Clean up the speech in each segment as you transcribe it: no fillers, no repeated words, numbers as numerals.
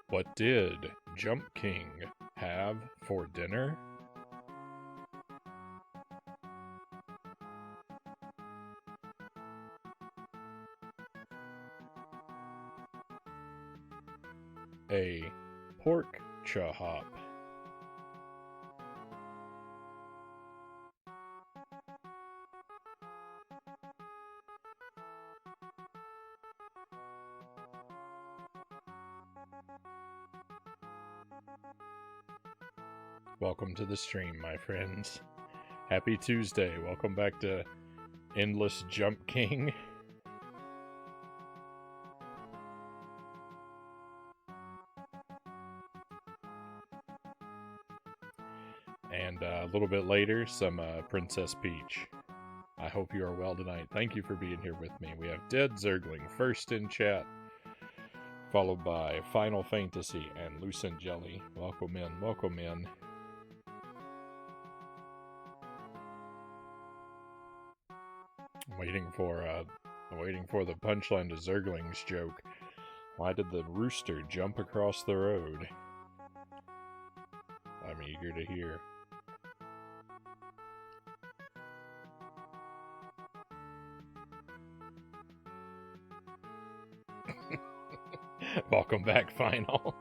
What did Jump King have for dinner? A pork chop. Welcome to the stream, my friends. Happy Tuesday. Welcome back to Endless Jump King. And a little bit later, some Princess Peach. I hope you are well tonight. Thank you for being here with me. We have Dead Zergling first in chat, followed by Final Fantasy and Lucent Jelly. Welcome in, welcome in. Waiting for the punchline to Zergling's joke. Why did the rooster jump across the road? I'm eager to hear. Welcome back, Final.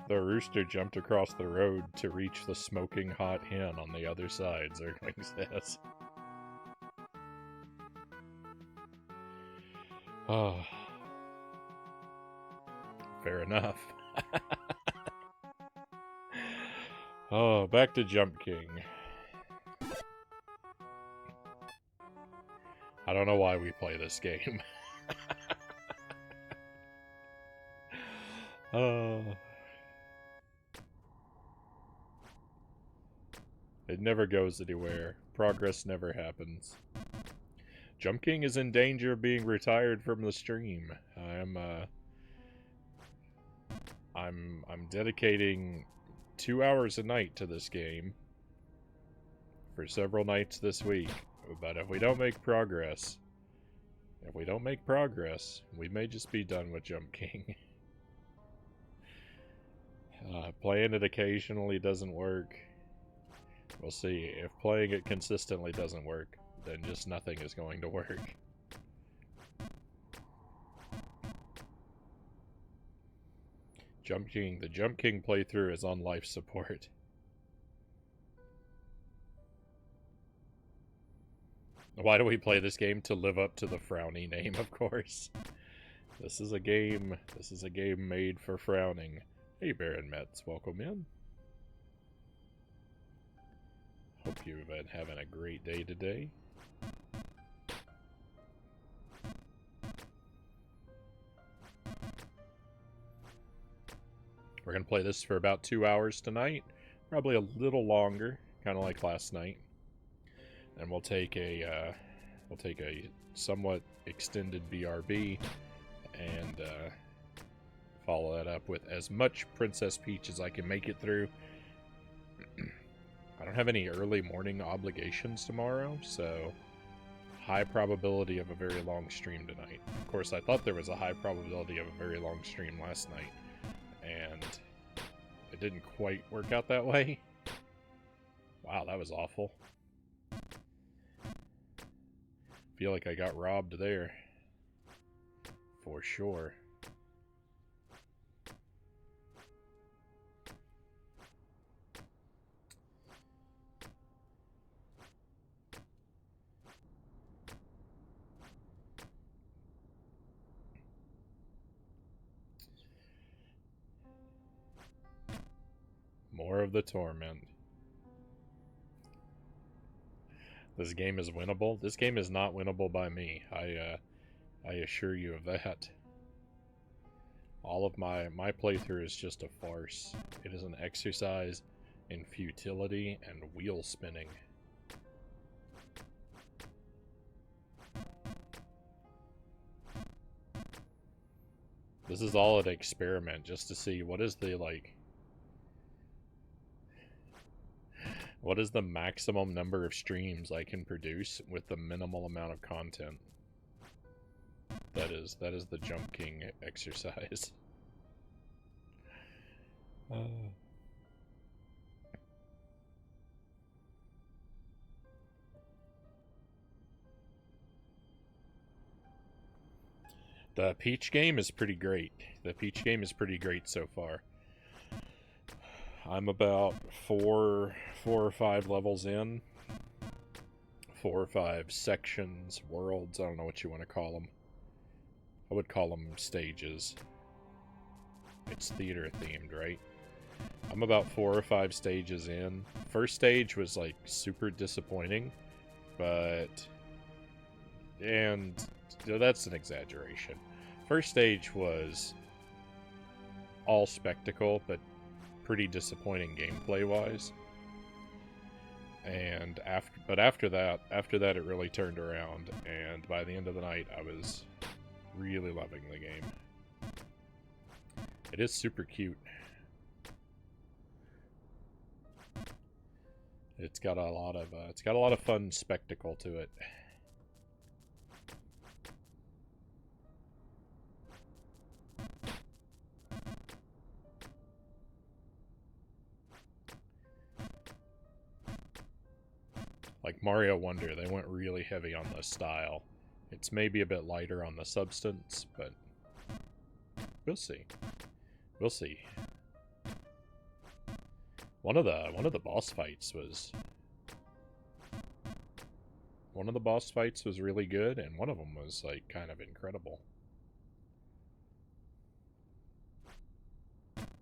The rooster jumped across the road to reach the smoking hot hen on the other side, Zergling says. Fair enough. Back to Jump King. I don't know why we play this game. It never goes anywhere. Progress never happens. Jump King is in danger of being retired from the stream. I'm dedicating 2 hours a night to this game for several nights this week. But if we don't make progress, we may just be done with Jump King. Playing it occasionally doesn't work. We'll see. If playing it consistently doesn't work, then just nothing is going to work. The Jump King playthrough is on life support. Why do we play this game? To live up to the Frownie name, of course. This is a game made for frowning. Hey, Baron Metz, welcome in. Hope you've been having a great day today. We're going to play this for about 2 hours tonight. Probably a little longer, kind of like last night. And we'll take a somewhat extended BRB and follow that up with as much Princess Peach as I can make it through. I don't have any early morning obligations tomorrow, so high probability of a very long stream tonight. Of course, I thought there was a high probability of a very long stream last night, and it didn't quite work out that way. Wow, that was awful. Feel like I got robbed there. For sure. More of the torment. This game is winnable. This game is not winnable by me. I assure you of that. All of my playthrough is just a farce. It is an exercise in futility and wheel spinning. This is all an experiment just to see what is the, like... What is the maximum number of streams I can produce with the minimal amount of content? That is the Jump King exercise. The Peach game is pretty great. The Peach game is pretty great so far. I'm about four or five levels in. 4 or 5 sections, worlds, I don't know what you want to call them. I would call them stages. It's theater themed, right? I'm about 4 or 5 stages in. First stage was like super disappointing, but... and that's an exaggeration. First stage was all spectacle, but pretty disappointing gameplay-wise. And after that it really turned around, and by the end of the night I was really loving the game. It is super cute. It's got a lot of fun spectacle to it. Like Mario Wonder, they went really heavy on the style. It's maybe a bit lighter on the substance, but we'll see. We'll see. One of the boss fights was really good, and one of them was like kind of incredible.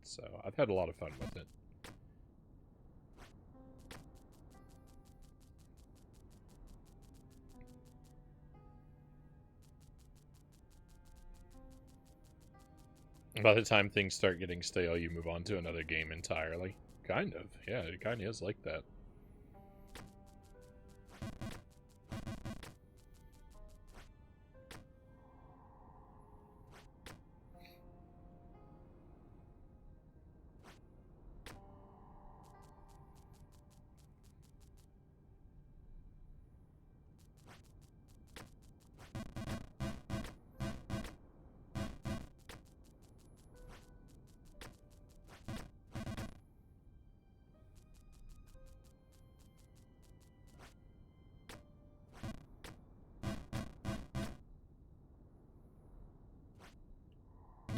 So I've had a lot of fun with it. By the time things start getting stale, you move on to another game entirely. Kind of. Yeah, it kind of is like that.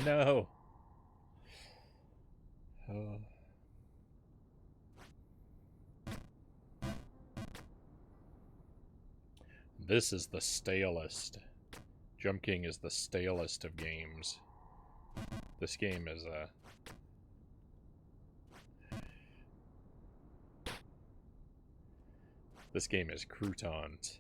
No. This is the stalest. Jump King is the stalest of games. This game is This game is croutons.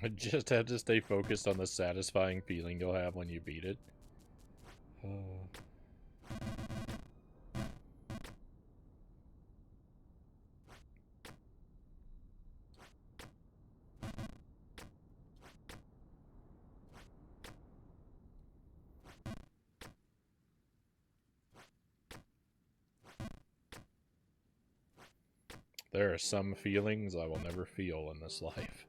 I just have to stay focused on the satisfying feeling you'll have when you beat it. There are some feelings I will never feel in this life.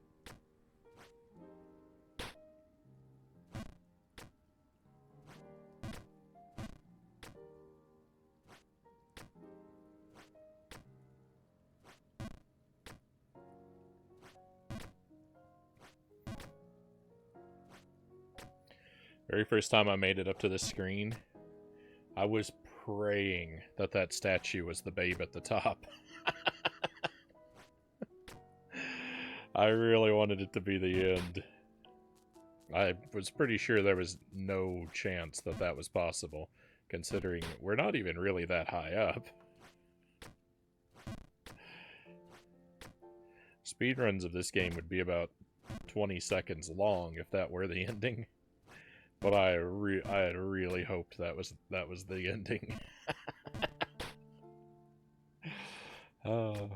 Very first time I made it up to the screen, I was praying that that statue was the babe at the top. I really wanted it to be the end. I was pretty sure there was no chance that that was possible, considering we're not even really that high up. Speedruns of this game would be about 20 seconds long if that were the ending. But I had really hoped that was the ending. Oh.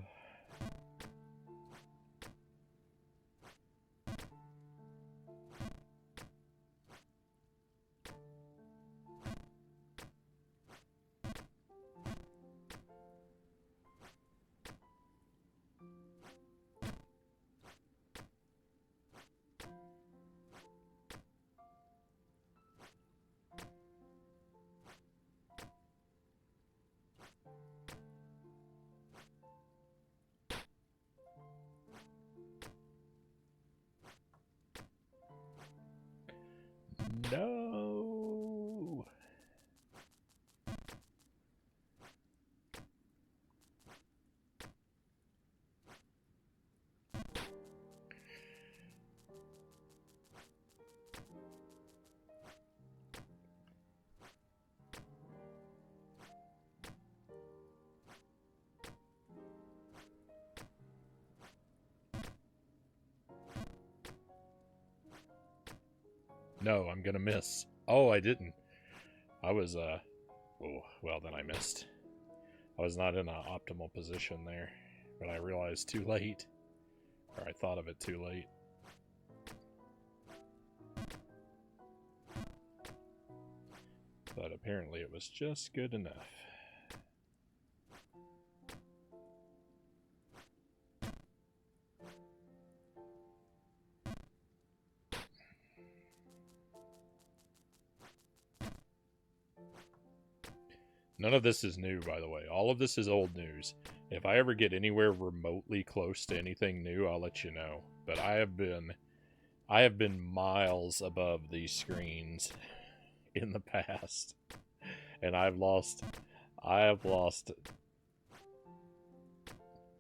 No. No, I'm gonna miss. Oh, I didn't. I was, oh, well, then I missed. I was not in an optimal position there, but I realized too late. Or I thought of it too late. But apparently it was just good enough. None of this is new, by the way. All of this is old news. If I ever get anywhere remotely close to anything new, I'll let you know. But I have been miles above these screens in the past. And I have lost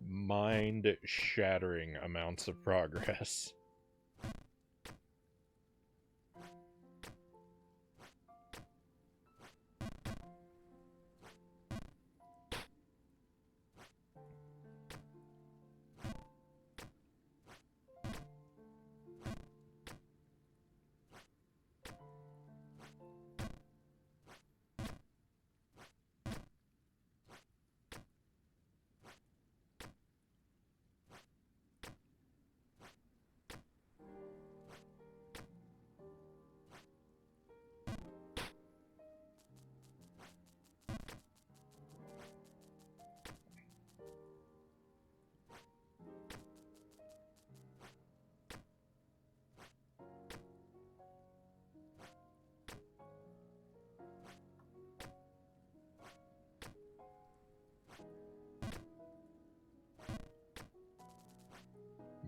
mind-shattering amounts of progress.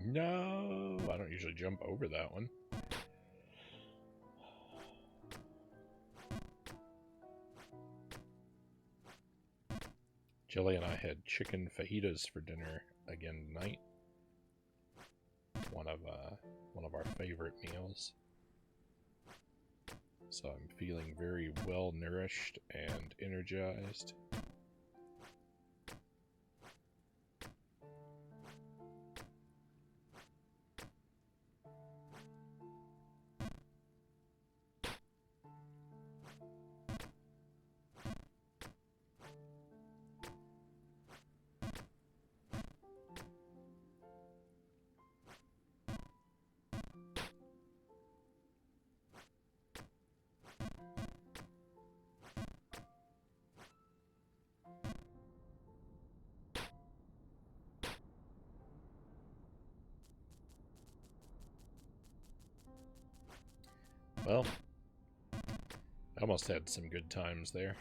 No, I don't usually jump over that one. Jilly and I had chicken fajitas for dinner again tonight. One of our favorite meals. So I'm feeling very well nourished and energized. Well, I almost had some good times there.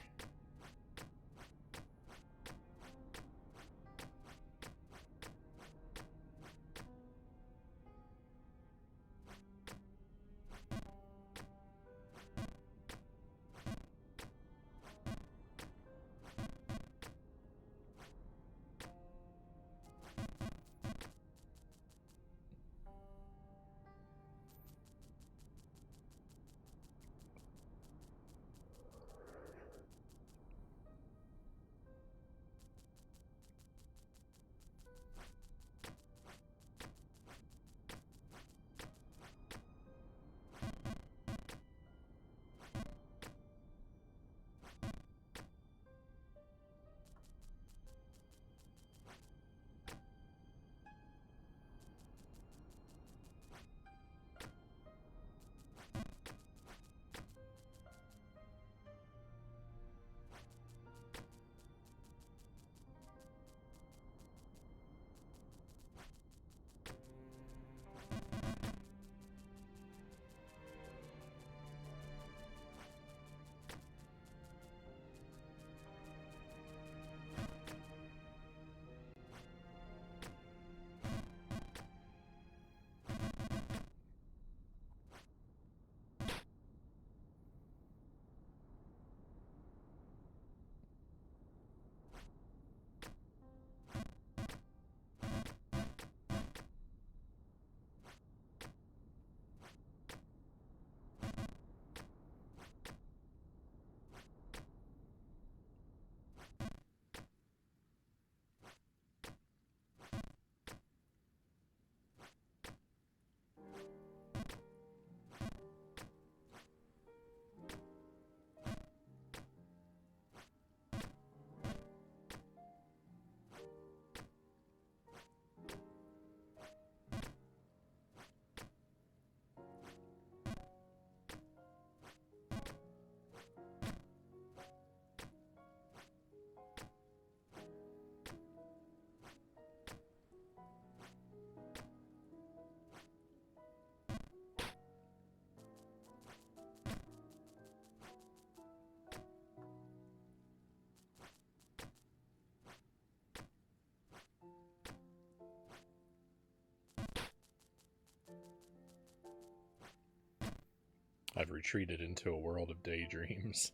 I've retreated into a world of daydreams.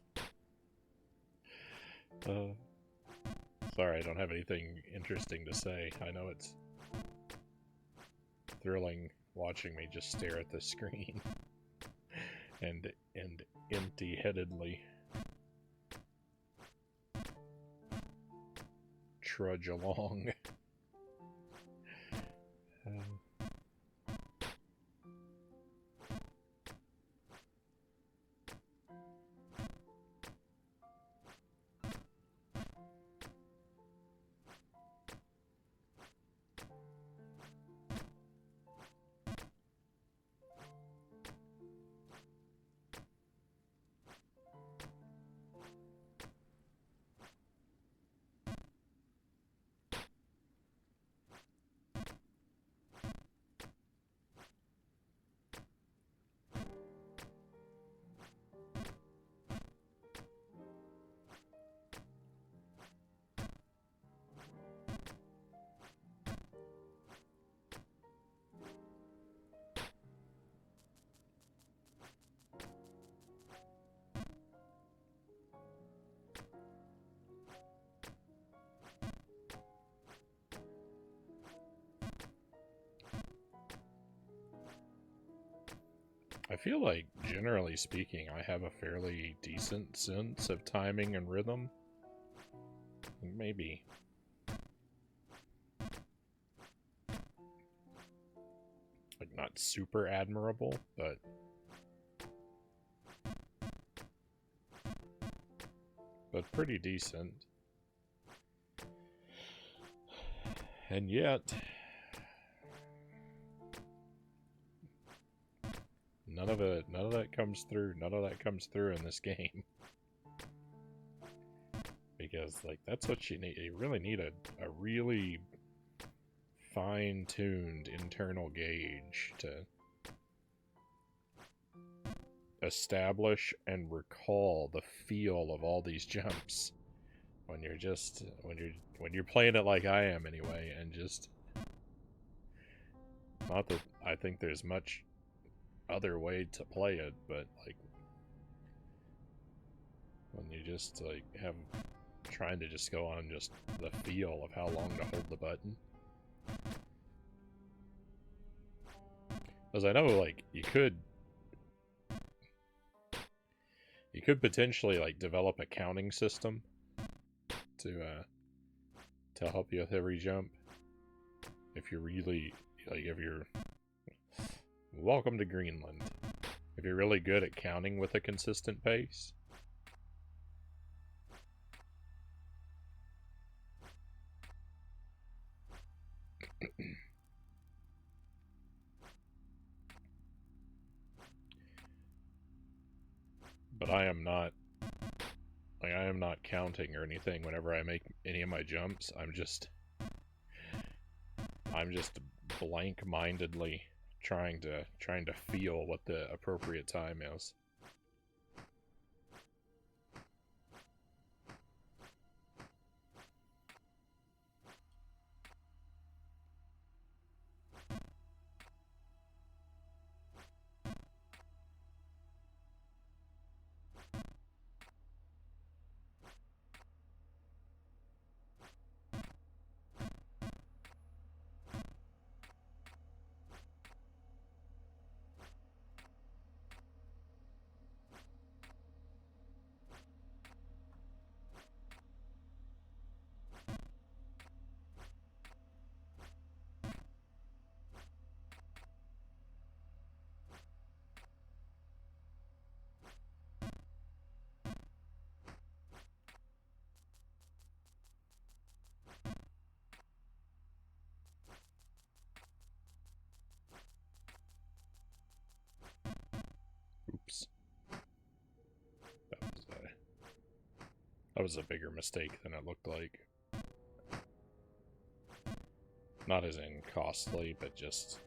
Sorry, I don't have anything interesting to say. I know it's thrilling watching me just stare at the screen and empty-headedly trudge along. I feel like, generally speaking, I have a fairly decent sense of timing and rhythm. Maybe. Like, not super admirable, but pretty decent. And yet, none of that comes through. None of that comes through in this game. Because, like, that's what you need. You really need a really fine-tuned internal gauge to establish and recall the feel of all these jumps when you're just when you're playing it like I am anyway, and just not that I think there's much other way to play it, but like when you just like have trying to just go on just the feel of how long to hold the button. Because I know like you could potentially like develop a counting system to help you with every jump. If you're really like if you're welcome to Greenland. If you're really good at counting with a consistent pace. But I am not counting or anything whenever I make any of my jumps. I'm just blank-mindedly trying to feel what the appropriate time is. Oops. That was a bigger mistake than it looked like. Not as in costly, but just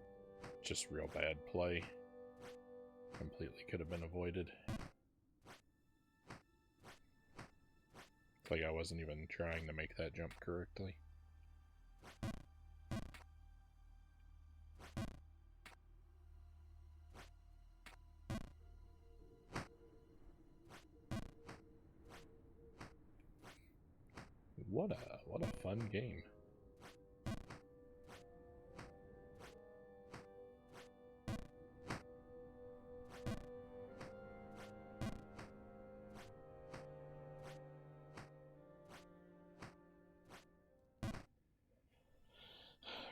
real bad play. Completely could have been avoided. It's like I wasn't even trying to make that jump correctly. what a fun game.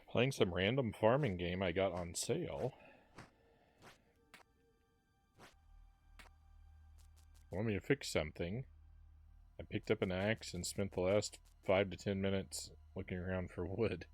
Playing some random farming game I got on sale. Want me to fix something? I picked up an axe and spent the last 5 to 10 minutes looking around for wood.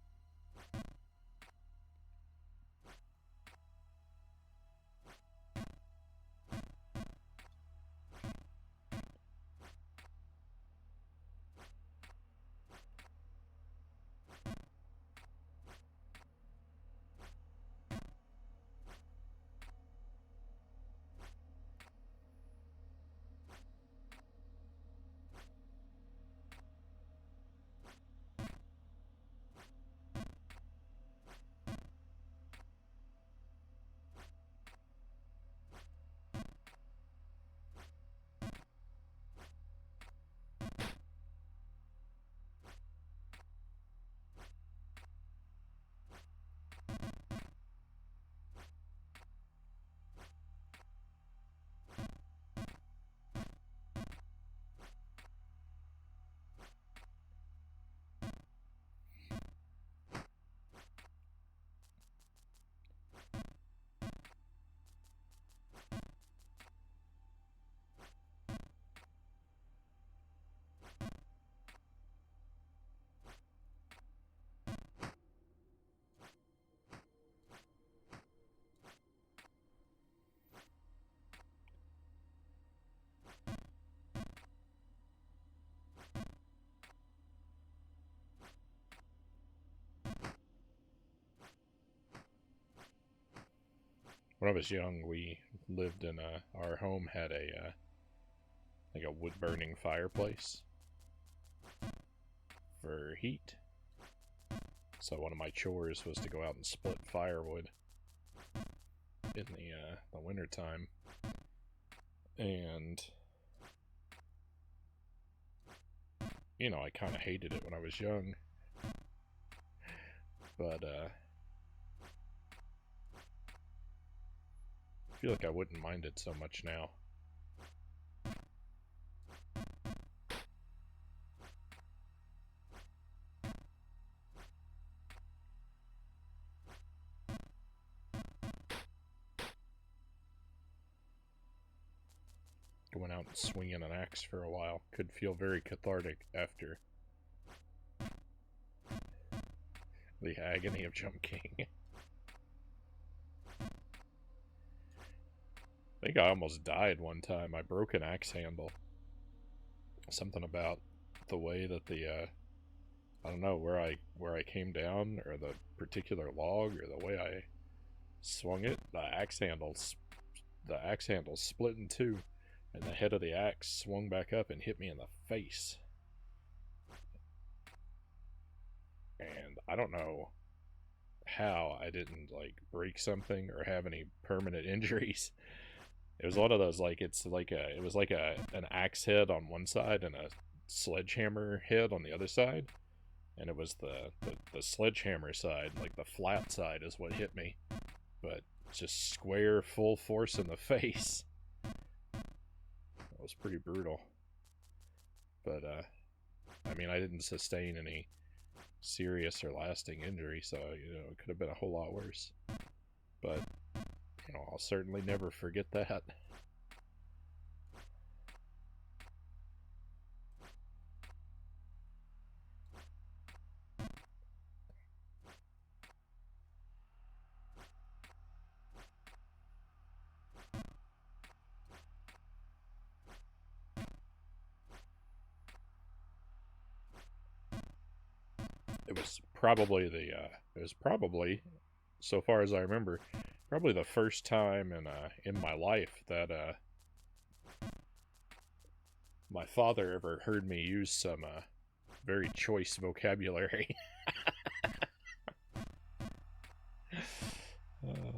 When I was young, we lived in our home had a like a wood-burning fireplace for heat. So one of my chores was to go out and split firewood in the winter time. And you know, I kind of hated it when I was young. But I feel like I wouldn't mind it so much now. Going out and swinging an axe for a while could feel very cathartic after the agony of Jump King. I think I almost died one time. I broke an axe handle. Something about the way that the I don't know where I came down, or the particular log, or the way I swung it. The axe handle split in two, and the head of the axe swung back up and hit me in the face. And I don't know how I didn't like break something or have any permanent injuries. It was one of those, like, it was like an axe head on one side and a sledgehammer head on the other side, and it was the sledgehammer side, like the flat side, is what hit me, but just square, full force in the face. That was pretty brutal. But I mean, I didn't sustain any serious or lasting injury, so you know, it could have been a whole lot worse. But you know, I'll certainly never forget that. It was probably so far as I remember, probably the first time in my life that my father ever heard me use some very choice vocabulary. uh,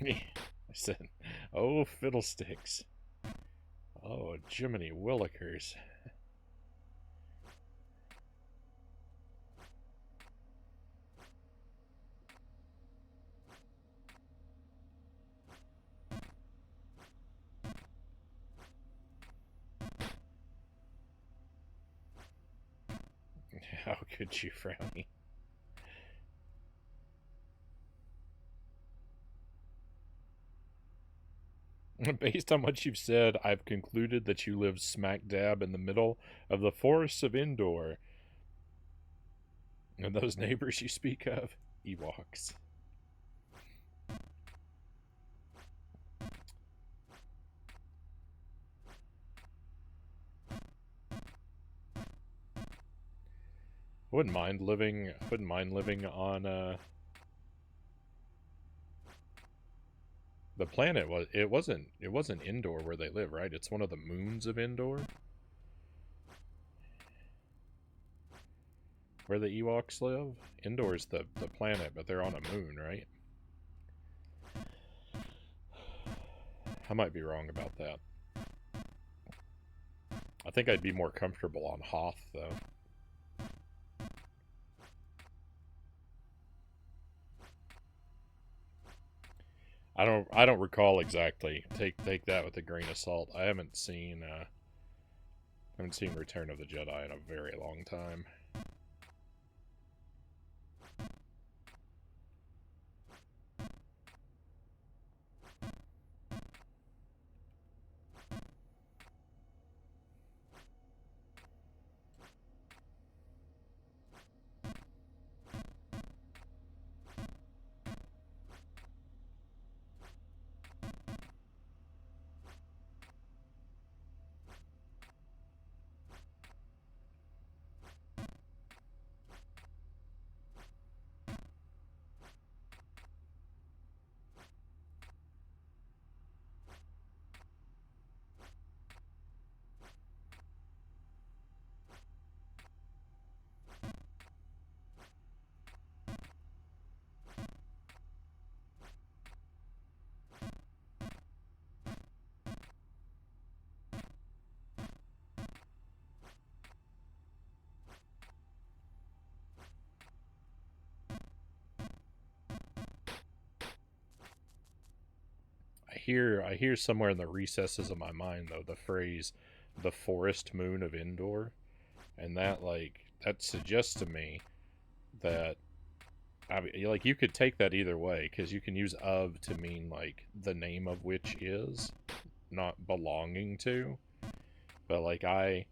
I said, oh, fiddlesticks. Oh, Jiminy Willikers. How could you, Frownie? Based on what you've said, I've concluded that you live smack dab in the middle of the forests of Endor. And those neighbors you speak of, Ewoks. I wouldn't mind living on the planet. It wasn't Endor where they live, right? It's one of the moons of Endor where the Ewoks live. Endor's the planet, but they're on a moon, right? I might be wrong about that. I think I'd be more comfortable on Hoth, though. I don't recall exactly. Take that with a grain of salt. I haven't seen Return of the Jedi in a very long time. I hear somewhere in the recesses of my mind though the phrase the forest moon of Endor, and that suggests to me that like you could take that either way because you can use of to mean like the name of which is not belonging to, but I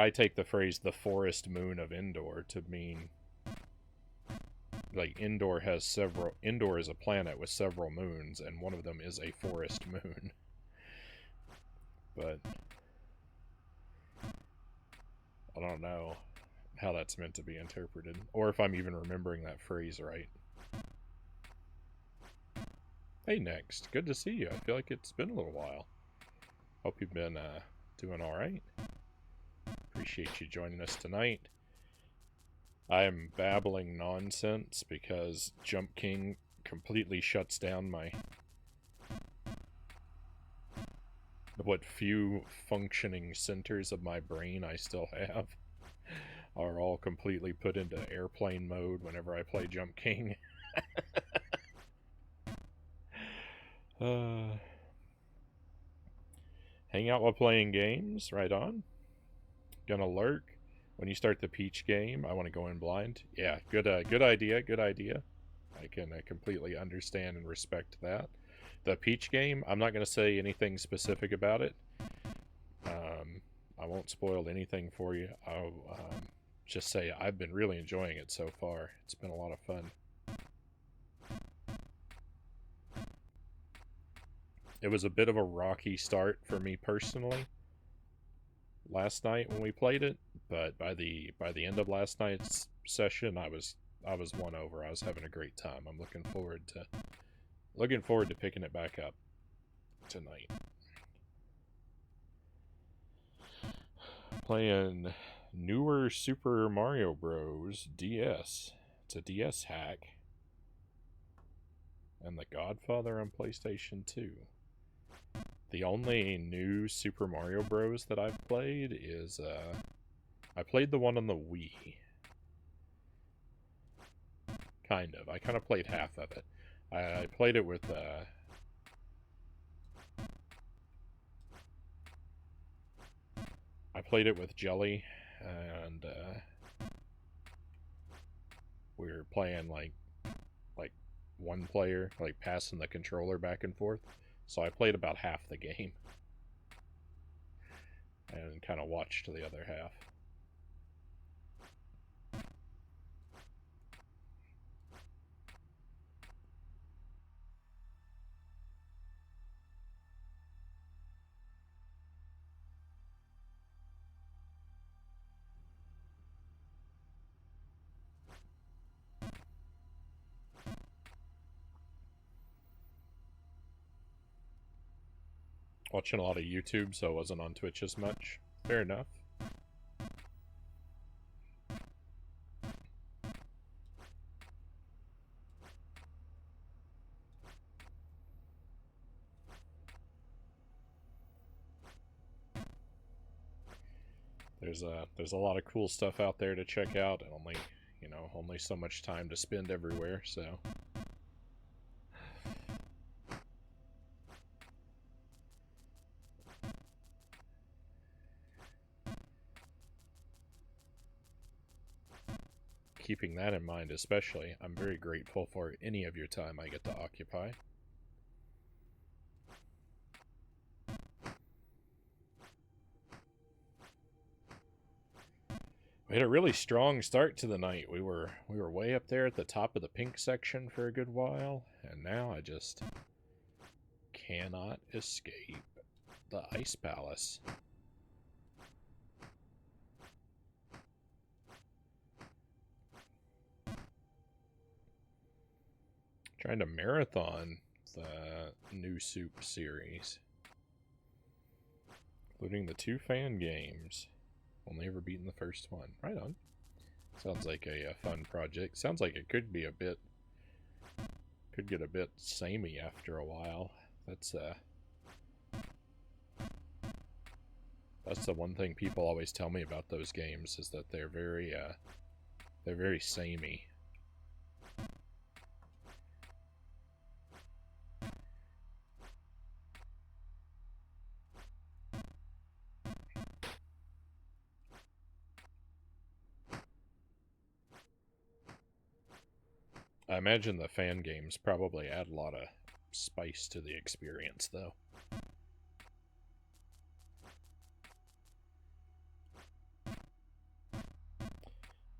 take the phrase the forest moon of Endor to mean like Endor is a planet with several moons, and one of them is a forest moon. But I don't know how that's meant to be interpreted, or if I'm even remembering that phrase right. Hey, Next. Good to see you. I feel like it's been a little while. Hope you've been doing alright. Appreciate you joining us tonight. I am babbling nonsense because Jump King completely shuts down what few functioning centers of my brain I still have are all completely put into airplane mode whenever I play Jump King. Hang out while playing games, right on. Gonna lurk when you start the Peach game. I want to go in blind. Yeah, good idea, good idea. I can completely understand and respect that. The Peach game, I'm not going to say anything specific about it. I won't spoil anything for you. I'll just say I've been really enjoying it so far. It's been a lot of fun. It was a bit of a rocky start for me personally last night when we played it, but by the end of last night's session, I was won over. I was having a great time. I'm looking forward to picking it back up tonight. Playing newer Super Mario Bros. DS. It's a DS hack. and The Godfather on PlayStation 2. The only new Super Mario Bros. That I've played is, I played the one on the Wii. Kind of. I kind of played half of it. I played it with, Jelly, and, we were playing, like one player, like, passing the controller back and forth. So I played about half the game. And kind of watched the other half. Watching a lot of YouTube, so I wasn't on Twitch as much. Fair enough. There's a lot of cool stuff out there to check out, and only so much time to spend everywhere, so. Keeping that in mind especially, I'm very grateful for any of your time I get to occupy. We had a really strong start to the night. We were way up there at the top of the pink section for a good while, and now I just cannot escape the Ice Palace. Trying to marathon the new Soup series, including the 2 fan games. Only ever beaten the first one. Right on. Sounds like a fun project. Sounds like it could be could get a bit samey after a while. That's the one thing people always tell me about those games, is that they're very samey. I imagine the fan games probably add a lot of spice to the experience, though.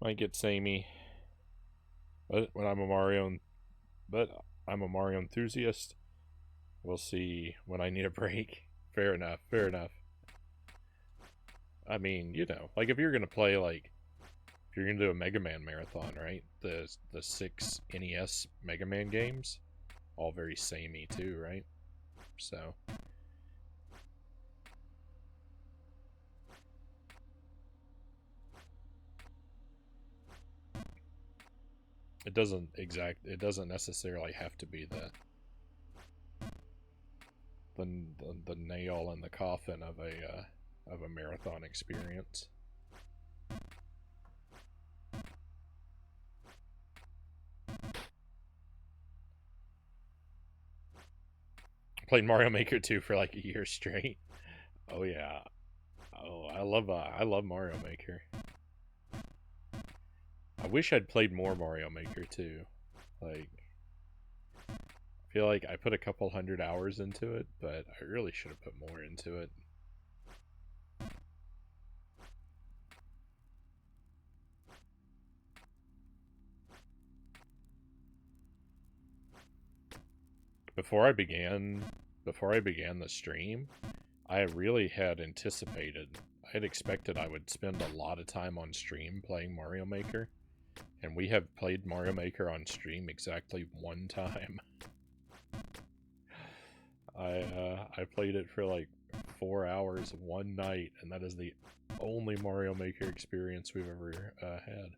Might get samey, but I'm a Mario enthusiast. We'll see when I need a break. Fair enough. Fair enough. I mean, like if you're gonna play if you're gonna do a Mega Man marathon, right? The 6 NES Mega Man games, all very samey too, right? So it doesn't necessarily have to be the nail in the coffin of a marathon experience. Played Mario Maker 2 for like a year straight. Oh yeah. Oh, I love Mario Maker. I wish I'd played more Mario Maker 2. Like, I feel like I put a couple 100 hours into it, but I really should have put more into it. Before I began the stream, I really had expected I would spend a lot of time on stream playing Mario Maker, and we have played Mario Maker on stream exactly one time. I played it for like 4 hours one night, and that is the only Mario Maker experience we've ever had.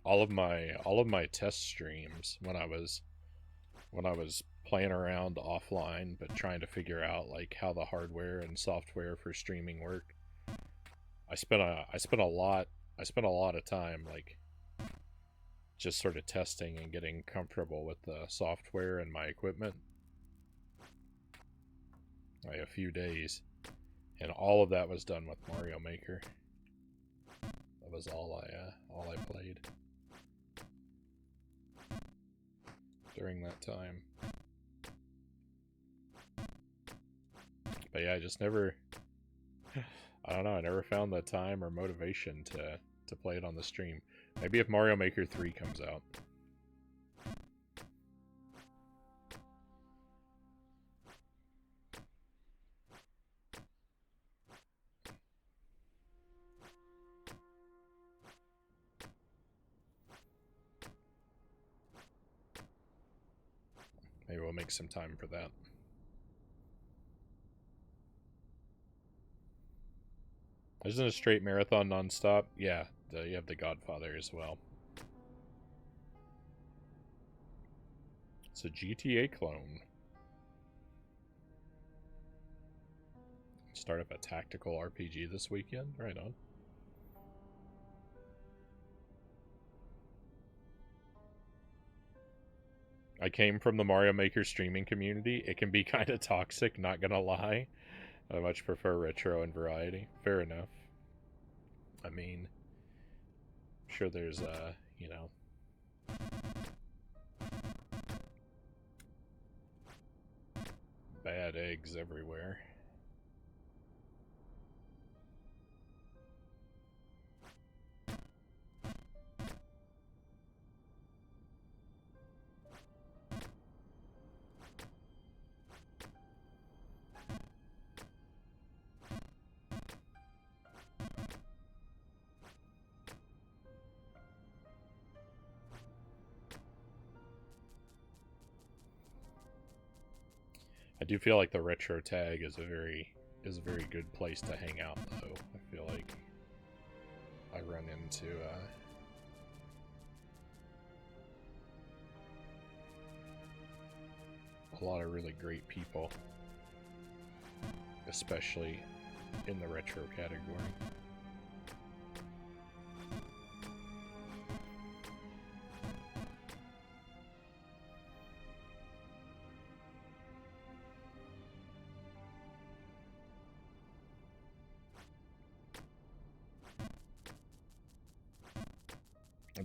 all of my test streams when I was playing around offline but trying to figure out like how the hardware and software for streaming work. I spent a lot of time like just sort of testing and getting comfortable with the software and my equipment. Like a few days, and all of that was done with Mario Maker. That was all I played during that time. But yeah, I just never, I don't know, I never found the time or motivation to play it on the stream. Maybe if Mario Maker 3 comes out. Maybe we'll make some time for that. Isn't it a straight marathon nonstop? Yeah, you have The Godfather as well. It's a GTA clone. Start up a tactical RPG this weekend? Right on. I came from the Mario Maker streaming community. It can be kind of toxic, not gonna lie. I much prefer retro and variety. Fair enough. I mean, I'm sure there's, you know, bad eggs everywhere. I do feel like the retro tag is a very good place to hang out, though. I feel like I run into a lot of really great people, especially in the retro category.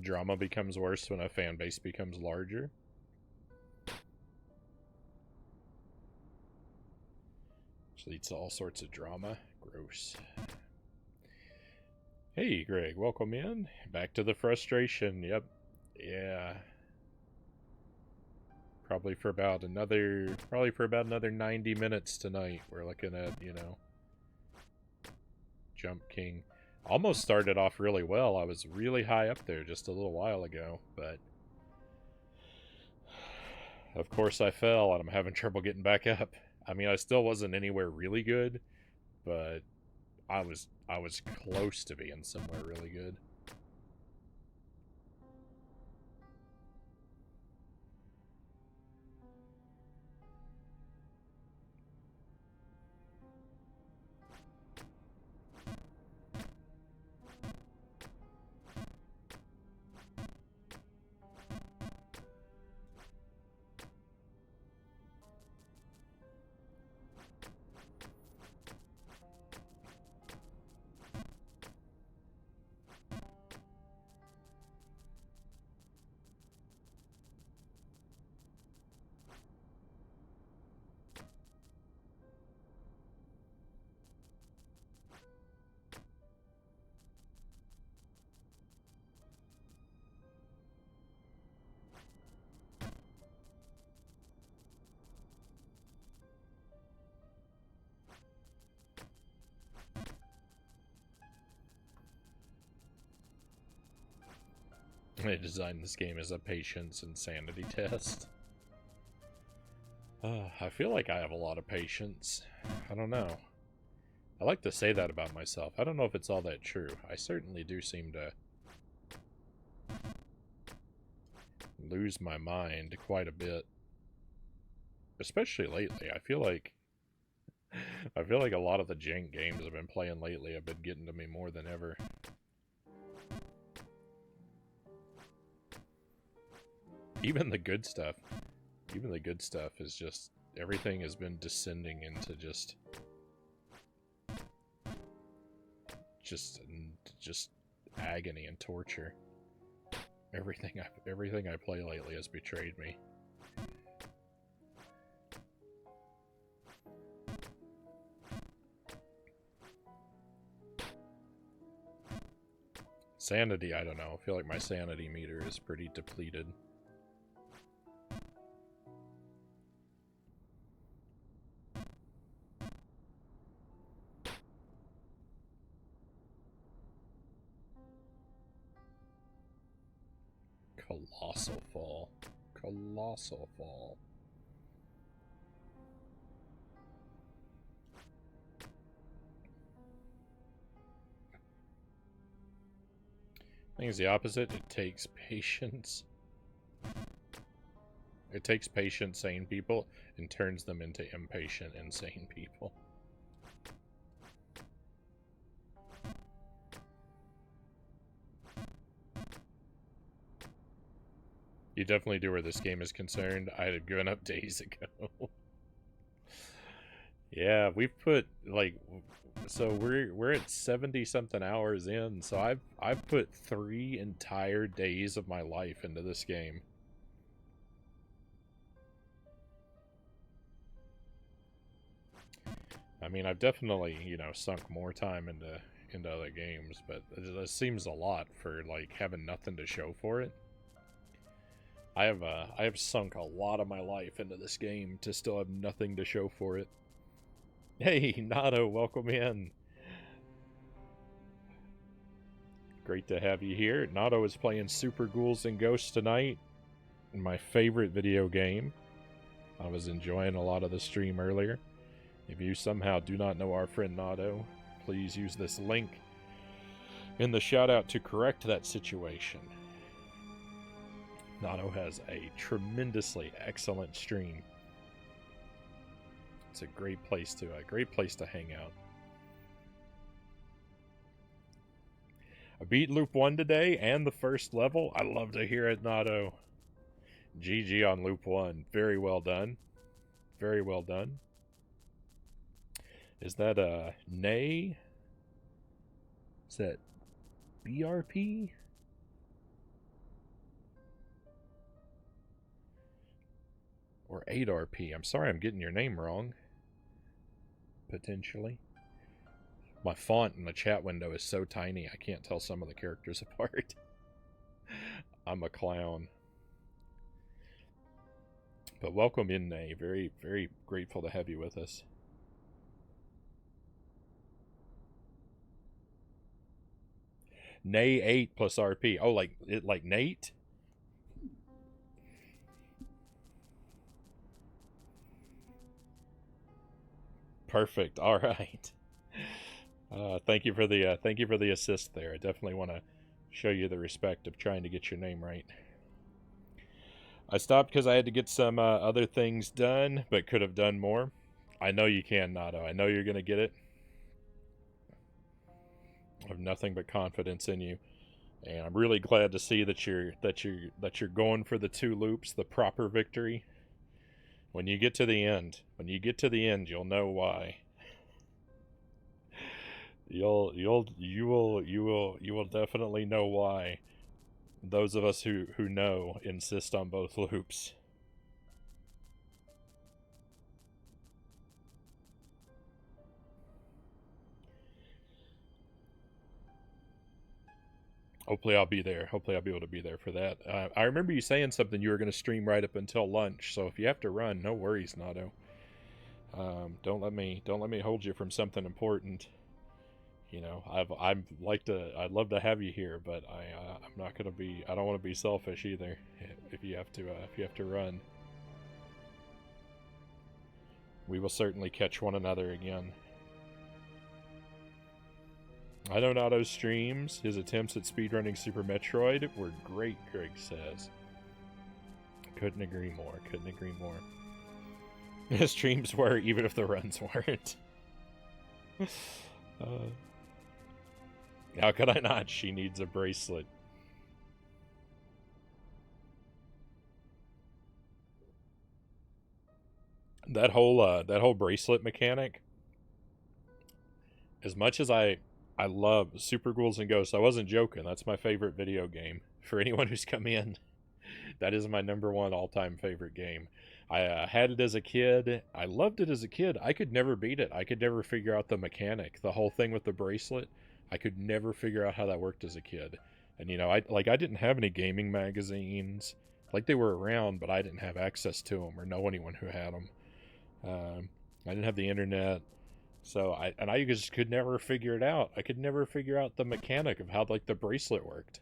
Drama becomes worse when a fan base becomes larger. Which leads to all sorts of drama. Gross. Hey, Greg, welcome in. Back to the frustration. Yep. Yeah. Probably for about another 90 minutes tonight. We're looking at, you know, Jump King. Almost started off really well. I was really high up there just a little while ago, but of course I fell and I'm having trouble getting back up. I mean, I still wasn't anywhere really good, but I was close to being somewhere really good. They designed this game as a patience and sanity test. I feel like I have a lot of patience. I don't know. I like to say that about myself. I don't know if it's all that true. I certainly do seem to lose my mind quite a bit. Especially lately. I feel like a lot of the jank games I've been playing lately have been getting to me more than ever. Even the good stuff. Even the good stuff is just... Everything has been descending into just agony and torture. Everything I play lately has betrayed me. Sanity, I don't know. I feel like my sanity meter is pretty depleted. Colossal fall. Colossal fall. I think it's the opposite. It takes patience. It takes patient, sane people and turns them into impatient, insane people. You definitely do where this game is concerned. I had given up days ago. Yeah, we've put like, so we're at 70 something hours in. So I've put 3 entire days of my life into this game. I mean, I've definitely, you know, sunk more time into other games, but it seems a lot for like having nothing to show for it. I have sunk a lot of my life into this game to still have nothing to show for it. Hey, Nato, welcome in. Great to have you here. Nato is playing Super Ghouls and Ghosts tonight. My favorite video game. I was enjoying a lot of the stream earlier. If you somehow do not know our friend Nato, please use this link in the shout out to correct that situation. Nato has a tremendously excellent stream. It's a great place to hang out. I beat Loop 1 today and the first level. I love to hear it, Nato. GG on Loop 1. Very well done. Very well done. Is that Nay? Is that BRP? Or 8RP? I'm sorry I'm getting your name wrong. Potentially. My font in the chat window is so tiny I can't tell some of the characters apart. I'm a clown. But welcome in, Nay. Very, very grateful to have you with us. Nay 8 plus RP. Oh, like Nate? Perfect. All right. Thank you for the assist there. I definitely want to show you the respect of trying to get your name right. I stopped because I had to get some other things done, but could have done more. I know you can, Nato. I know you're gonna get it. I have nothing but confidence in you, and I'm really glad to see that you're going for the 2 loops, the proper victory. When you get to the end, you'll know why. You will definitely know why. Those of us who know insist on both loops. Hopefully I'll be there. Hopefully I'll be able to be there for that. I remember you saying something you were going to stream right up until lunch, so if you have to run, no worries, Nato. Don't let me hold you from something important. You know, I'd love to have you here, but I'm not gonna be. I don't want to be selfish either. If you have to run, we will certainly catch one another again. I know Nato's streams. His attempts at speedrunning Super Metroid were great, Greg says. Couldn't agree more. Couldn't agree more. Streams were, even if the runs weren't. How could I not? She needs a bracelet. That whole bracelet mechanic. As much as I love Super Ghouls and Ghosts, I wasn't joking. That's my favorite video game. For anyone who's come in, that is my #1 all-time favorite game. I had it as a kid. I loved it as a kid. I could never beat it. I could never figure out the mechanic. The whole thing with the bracelet, I could never figure out how that worked as a kid. And, you know, I didn't have any gaming magazines. Like, they were around, but I didn't have access to them or know anyone who had them. I didn't have the internet. So I just could never figure it out. I could never figure out the mechanic of how, like, the bracelet worked.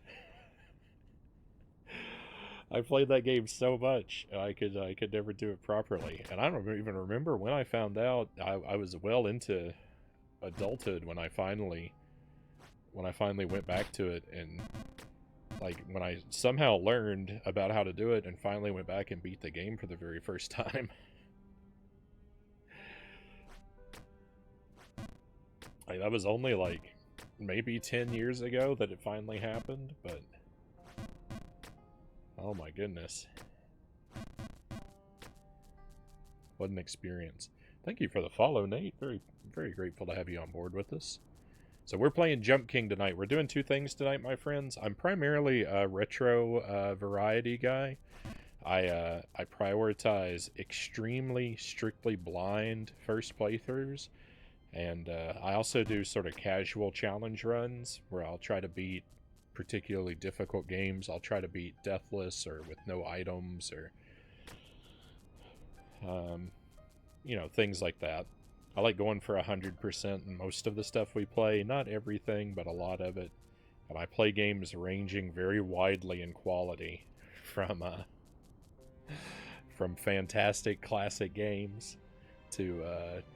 I played that game so much, I could never do it properly. And I don't even remember when I found out. I was well into adulthood when I finally went back to it, and like when I somehow learned about how to do it and finally went back and beat the game for the very first time. Like, that was only like maybe 10 years ago that it finally happened, but oh my goodness. What an experience. Thank you for the follow, Nate. Very, very grateful to have you on board with us. So we're playing Jump King tonight. We're doing two things tonight, my friends. I'm primarily a retro variety guy. I prioritize extremely strictly blind first playthroughs. And I also do sort of casual challenge runs where I'll try to beat particularly difficult games. I'll try to beat Deathless or with no items or, you know, things like that. I like going for 100% in most of the stuff we play. Not everything, but a lot of it. And I play games ranging very widely in quality from fantastic classic games to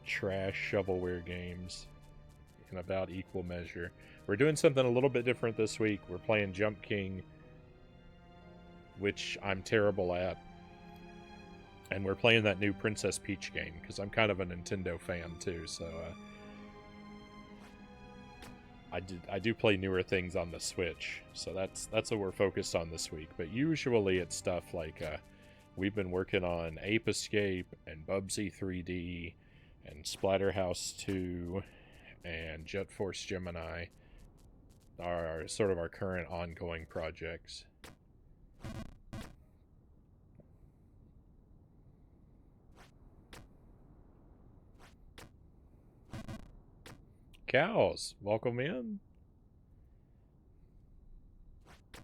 trash shovelware games in about equal measure. We're doing something a little bit different this week. We're playing Jump King, which I'm terrible at. And we're playing that new Princess Peach game, because I'm kind of a Nintendo fan too, so I do play newer things on the Switch, so that's what we're focused on this week. But usually it's stuff like we've been working on Ape Escape and Bubsy 3D and Splatterhouse 2 and Jet Force Gemini are sort of our current ongoing projects. Cows, welcome in.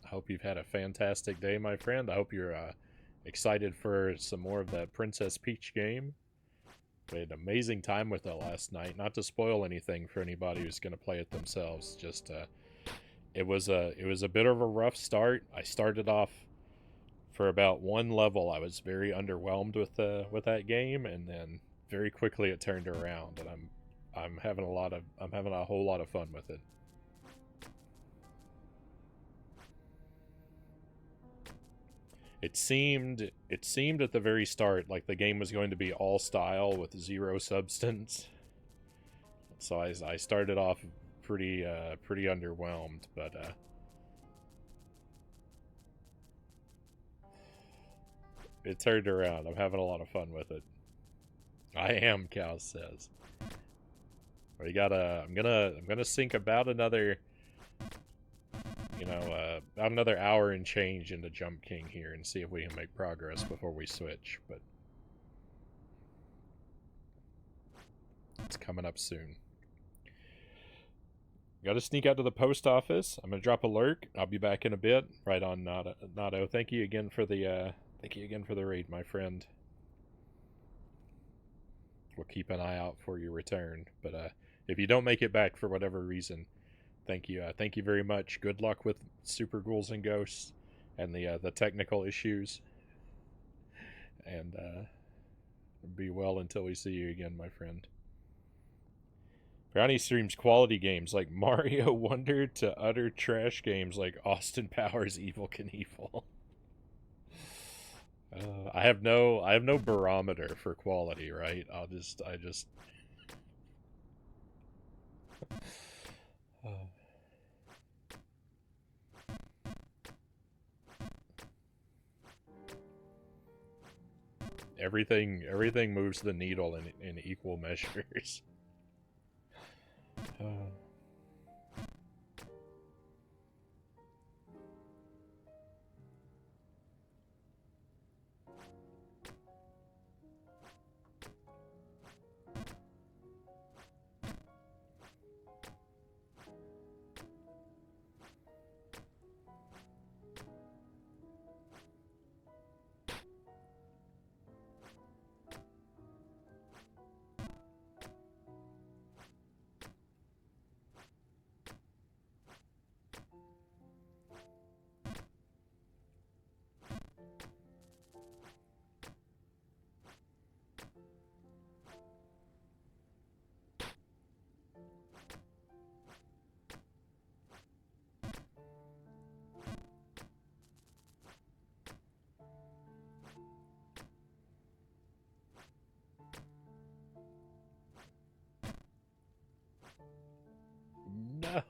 I hope you've had a fantastic day, my friend. I hope you're excited for some more of that Princess Peach game. We had an amazing time with it last night. Not to spoil anything for anybody who's going to play it themselves. Just it was a bit of a rough start. I started off for about one level. I was very underwhelmed with that game, and then very quickly it turned around, and I'm having a whole lot of fun with it. It seemed at the very start like the game was going to be all style with zero substance. So I started off pretty underwhelmed, but it turned around. I'm having a lot of fun with it. I am, Cal says. We gotta. I'm gonna sink about another, about another hour and change into Jump King here and see if we can make progress before we switch. But it's coming up soon. Gotta sneak out to the post office. I'm gonna drop a lurk. I'll be back in a bit. Right on, Nado. Thank you again for the raid, my friend. We'll keep an eye out for your return. But if you don't make it back for whatever reason, thank you. Thank you very much. Good luck with Super Ghouls and Ghosts and the technical issues. And be well until we see you again, my friend. Frownie streams quality games like Mario Wonder to utter trash games like Austin Powers Evil Knievel. I have no barometer for quality, right? I just everything moves the needle in equal measures. No.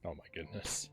Oh my goodness.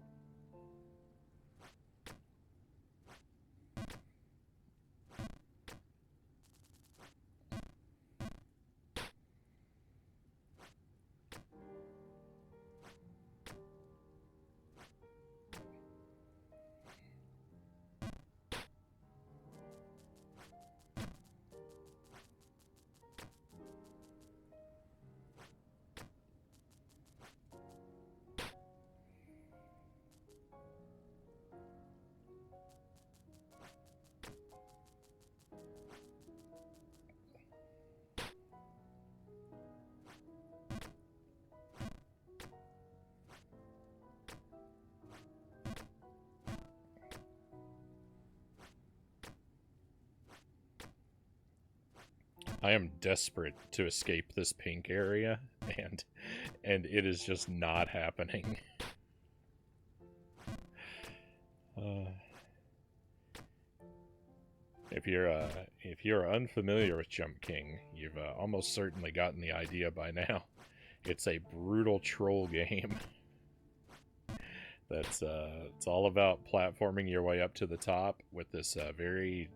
I am desperate to escape this pink area, and it is just not happening. If you're unfamiliar with Jump King, you've almost certainly gotten the idea by now. It's a brutal troll game. It's all about platforming your way up to the top with this very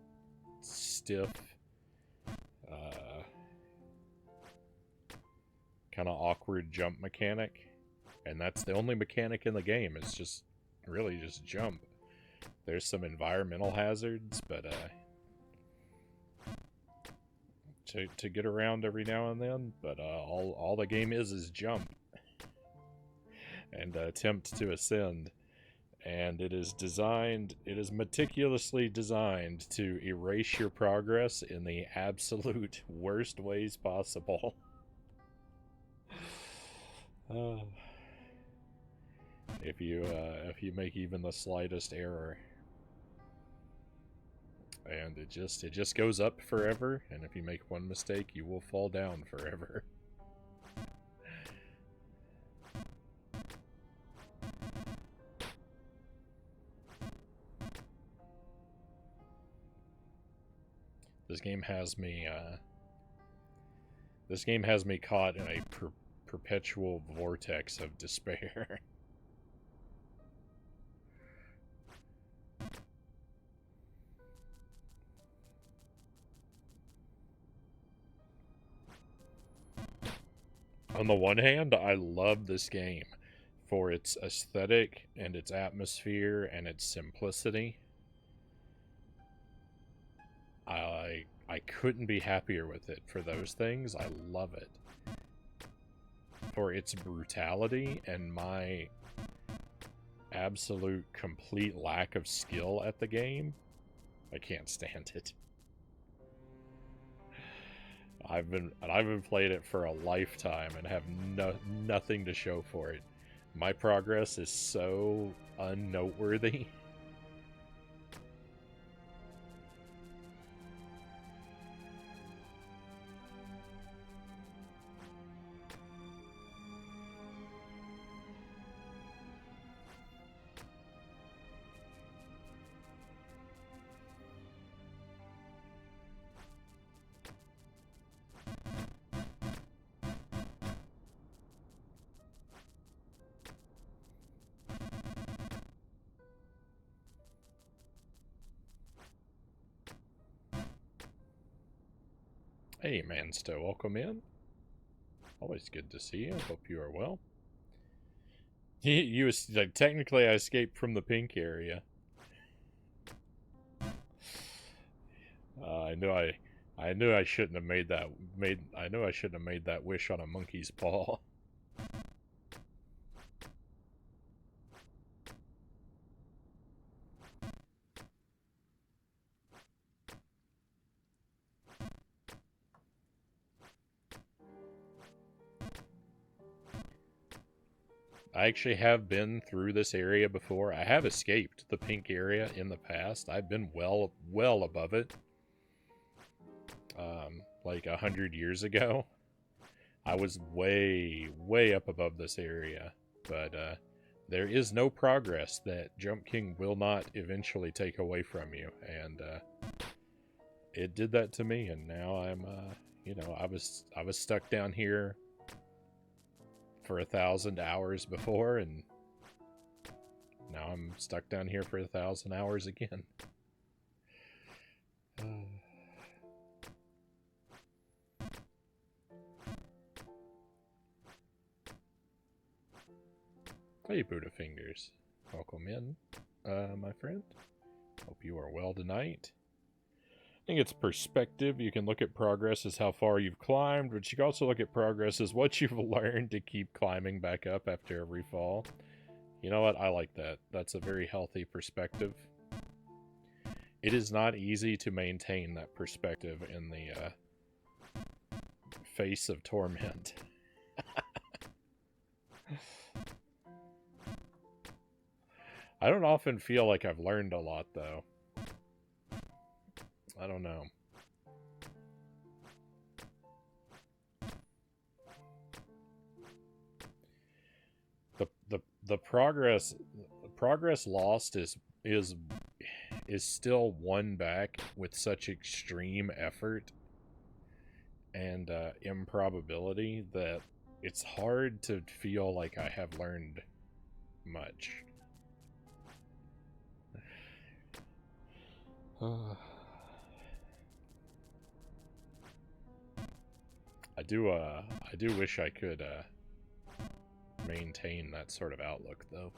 stiff, kind of awkward jump mechanic, and that's the only mechanic in the game. It's just really just jump. There's some environmental hazards, but to get around every now and then. But all the game is jump and attempt to ascend. And it is meticulously designed to erase your progress in the absolute worst ways possible. If you make even the slightest error, and it just goes up forever, and if you make one mistake, you will fall down forever. This game has me caught in a perpetual vortex of despair. On the one hand, I love this game for its aesthetic and its atmosphere and its simplicity. I couldn't be happier with it for those things. I love it. For its brutality and my absolute complete lack of skill at the game, I can't stand it. I've been playing it for a lifetime and have nothing to show for it. My progress is so unnoteworthy. Hey, Mansto, welcome in. Always good to see you. Hope you are well. Like, technically, I escaped from the pink area. I knew I shouldn't have made that. I knew I shouldn't have made that wish on a monkey's paw. I actually have been through this area before. I have escaped the pink area in the past. I've been well above it. Like 100 years ago. I was way up above this area. But there is no progress that Jump King will not eventually take away from you. And it did that to me, and now I'm, you know, I was stuck down here for 1,000 hours before, and now I'm stuck down here for 1,000 hours again. Hey, Buddha Fingers. Welcome in, my friend. Hope you are well tonight. I think it's perspective. You can look at progress as how far you've climbed, but you can also look at progress as what you've learned to keep climbing back up after every fall. You know what? I like that. That's a very healthy perspective. It is not easy to maintain that perspective in the face of torment. I don't often feel like I've learned a lot, though. I don't know. The progress lost is still won back with such extreme effort and improbability that it's hard to feel like I have learned much. I do wish I could maintain that sort of outlook, though.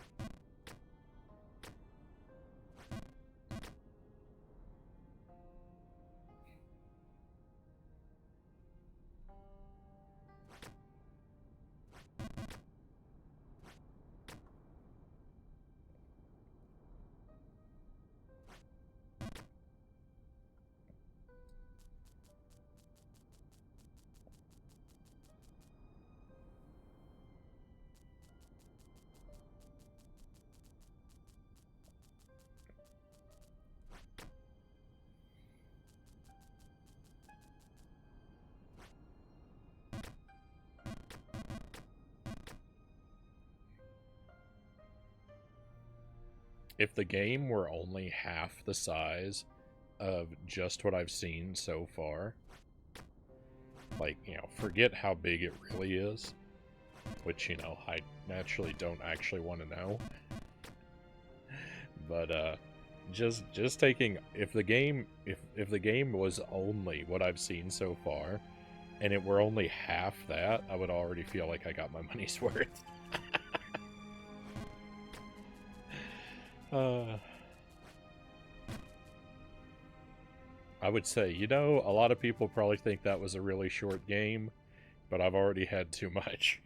If the game were only half the size of just what I've seen so far, like, you know, forget how big it really is, which, you know, I naturally don't actually want to know. But just taking, if the game was only what I've seen so far, and it were only half that, I would already feel like I got my money's worth. I would say, you know, a lot of people probably think that was a really short game, but I've already had too much.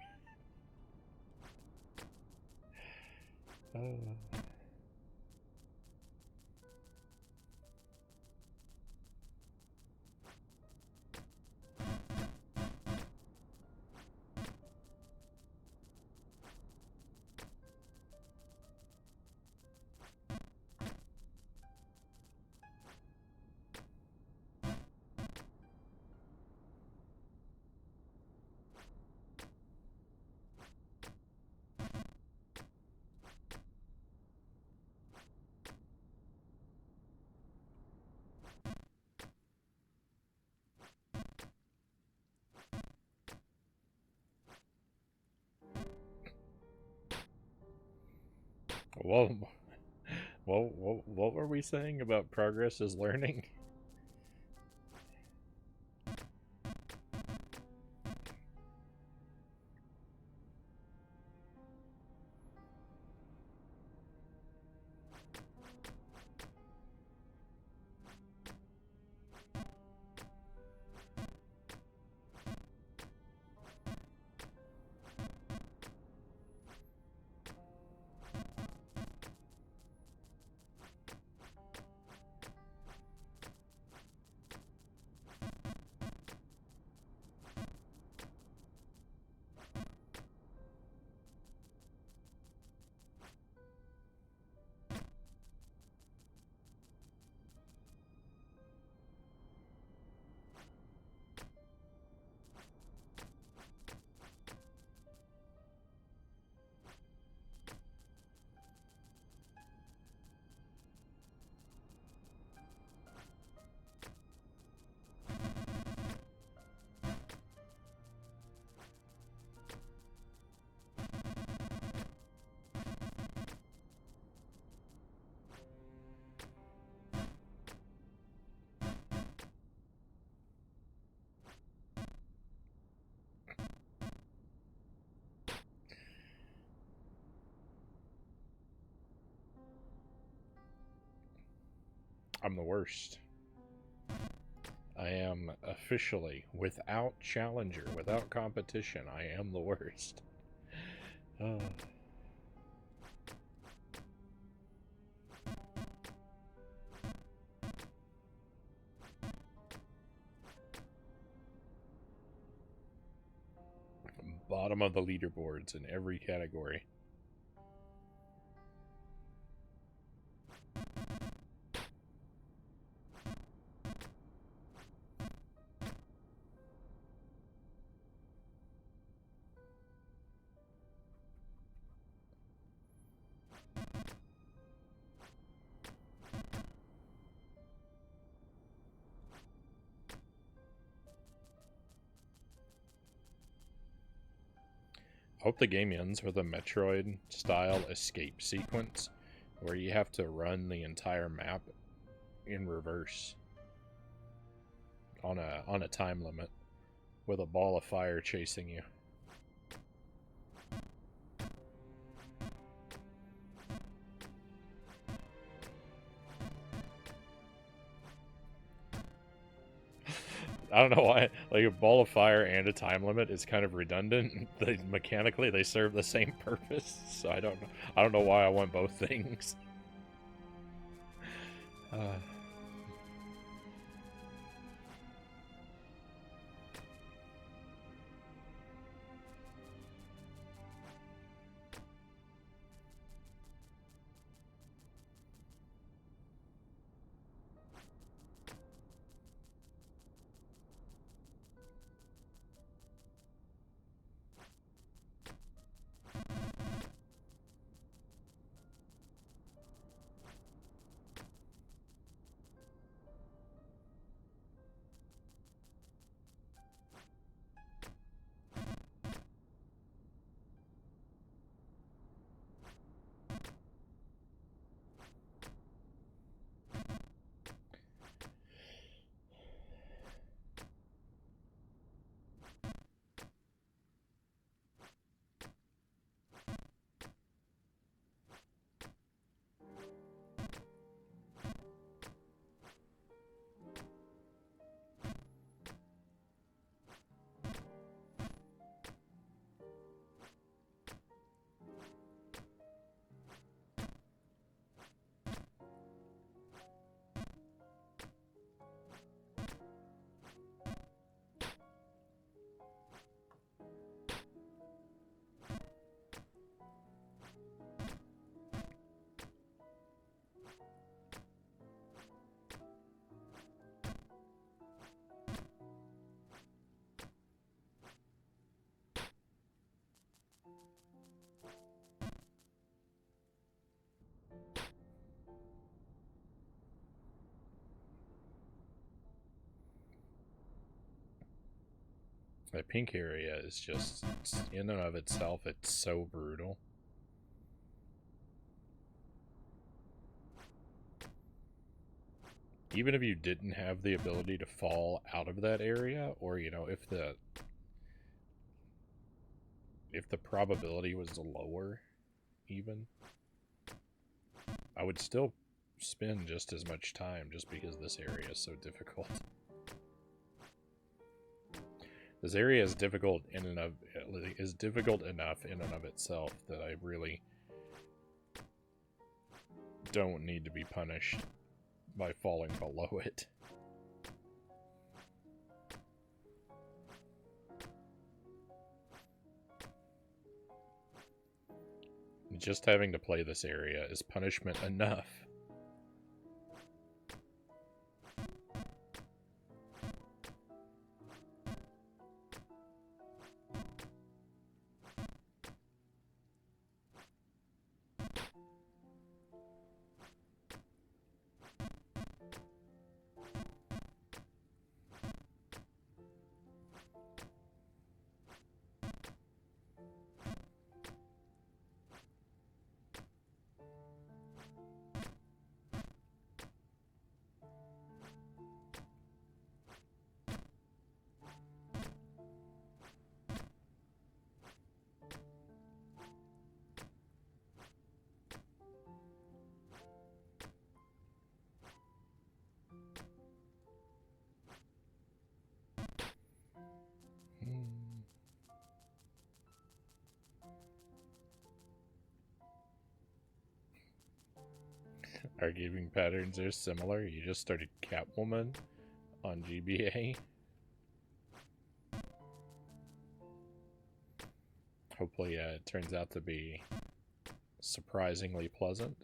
Well, what were we saying about progress is learning? I'm the worst. I am officially, without challenger, without competition, I am the worst. Oh. Bottom of the leaderboards in every category. Hope the game ends with a Metroid style escape sequence where you have to run the entire map in reverse on a time limit with a ball of fire chasing you. I don't know why, like a ball of fire and a time limit is kind of redundant. Mechanically they serve the same purpose, so I don't know why I want both things. That pink area is just, in and of itself, it's so brutal. even if you didn't have the ability to fall out of that area, or, you know, if the probability was lower, even, I would still spend just as much time just because this area is so difficult. This area is difficult enough in and of itself that I really don't need to be punished by falling below it. Just having to play this area is punishment enough. Arguing patterns are similar. You just started Catwoman on GBA. Hopefully it turns out to be surprisingly pleasant.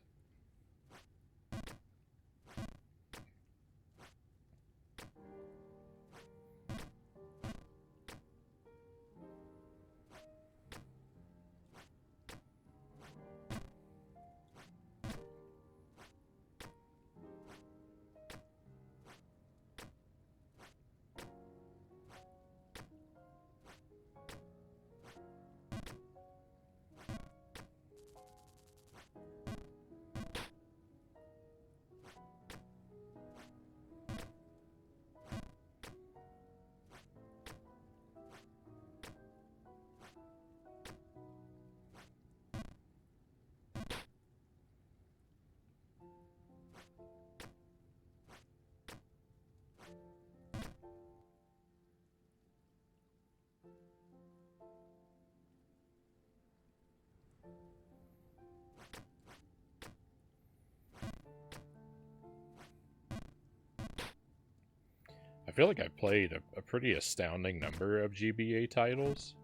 I feel like I played a pretty astounding number of GBA titles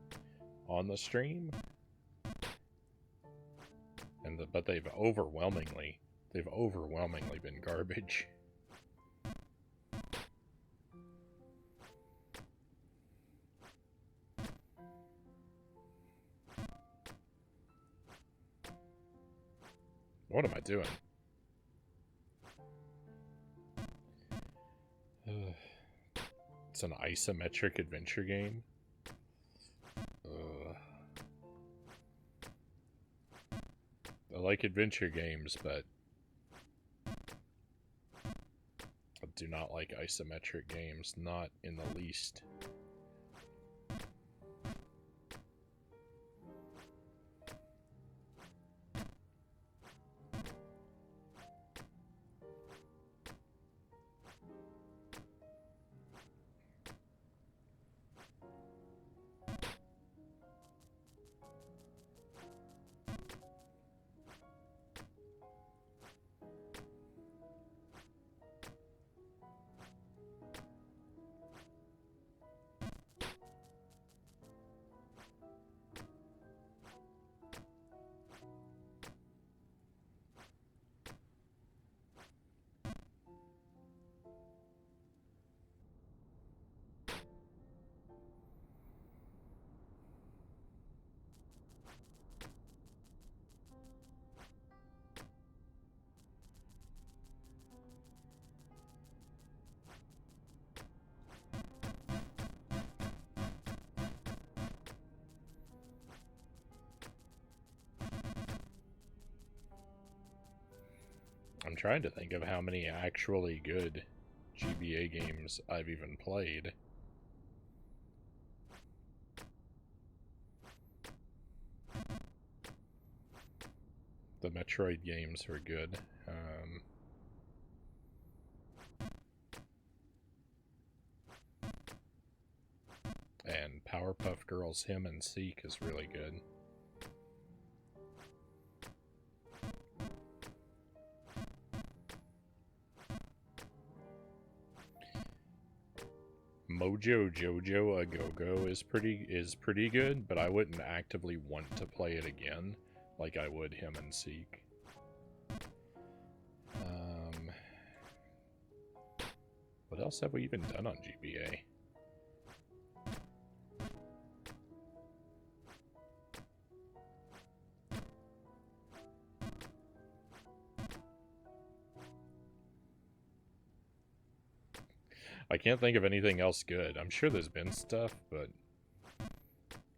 on the stream, but they've overwhelmingly been garbage. What am I doing? It's an isometric adventure game. I like adventure games, but I do not like isometric games, not in the least. I'm trying to think of how many actually good GBA games I've even played. The Metroid games were good. And Powerpuff Girls Him and Seek is really good. Mojo Jojo A Go-Go is pretty good, but I wouldn't actively want to play it again like I would Him and Seek. What else have we even done on GBA? I can't think of anything else good. I'm sure there's been stuff, but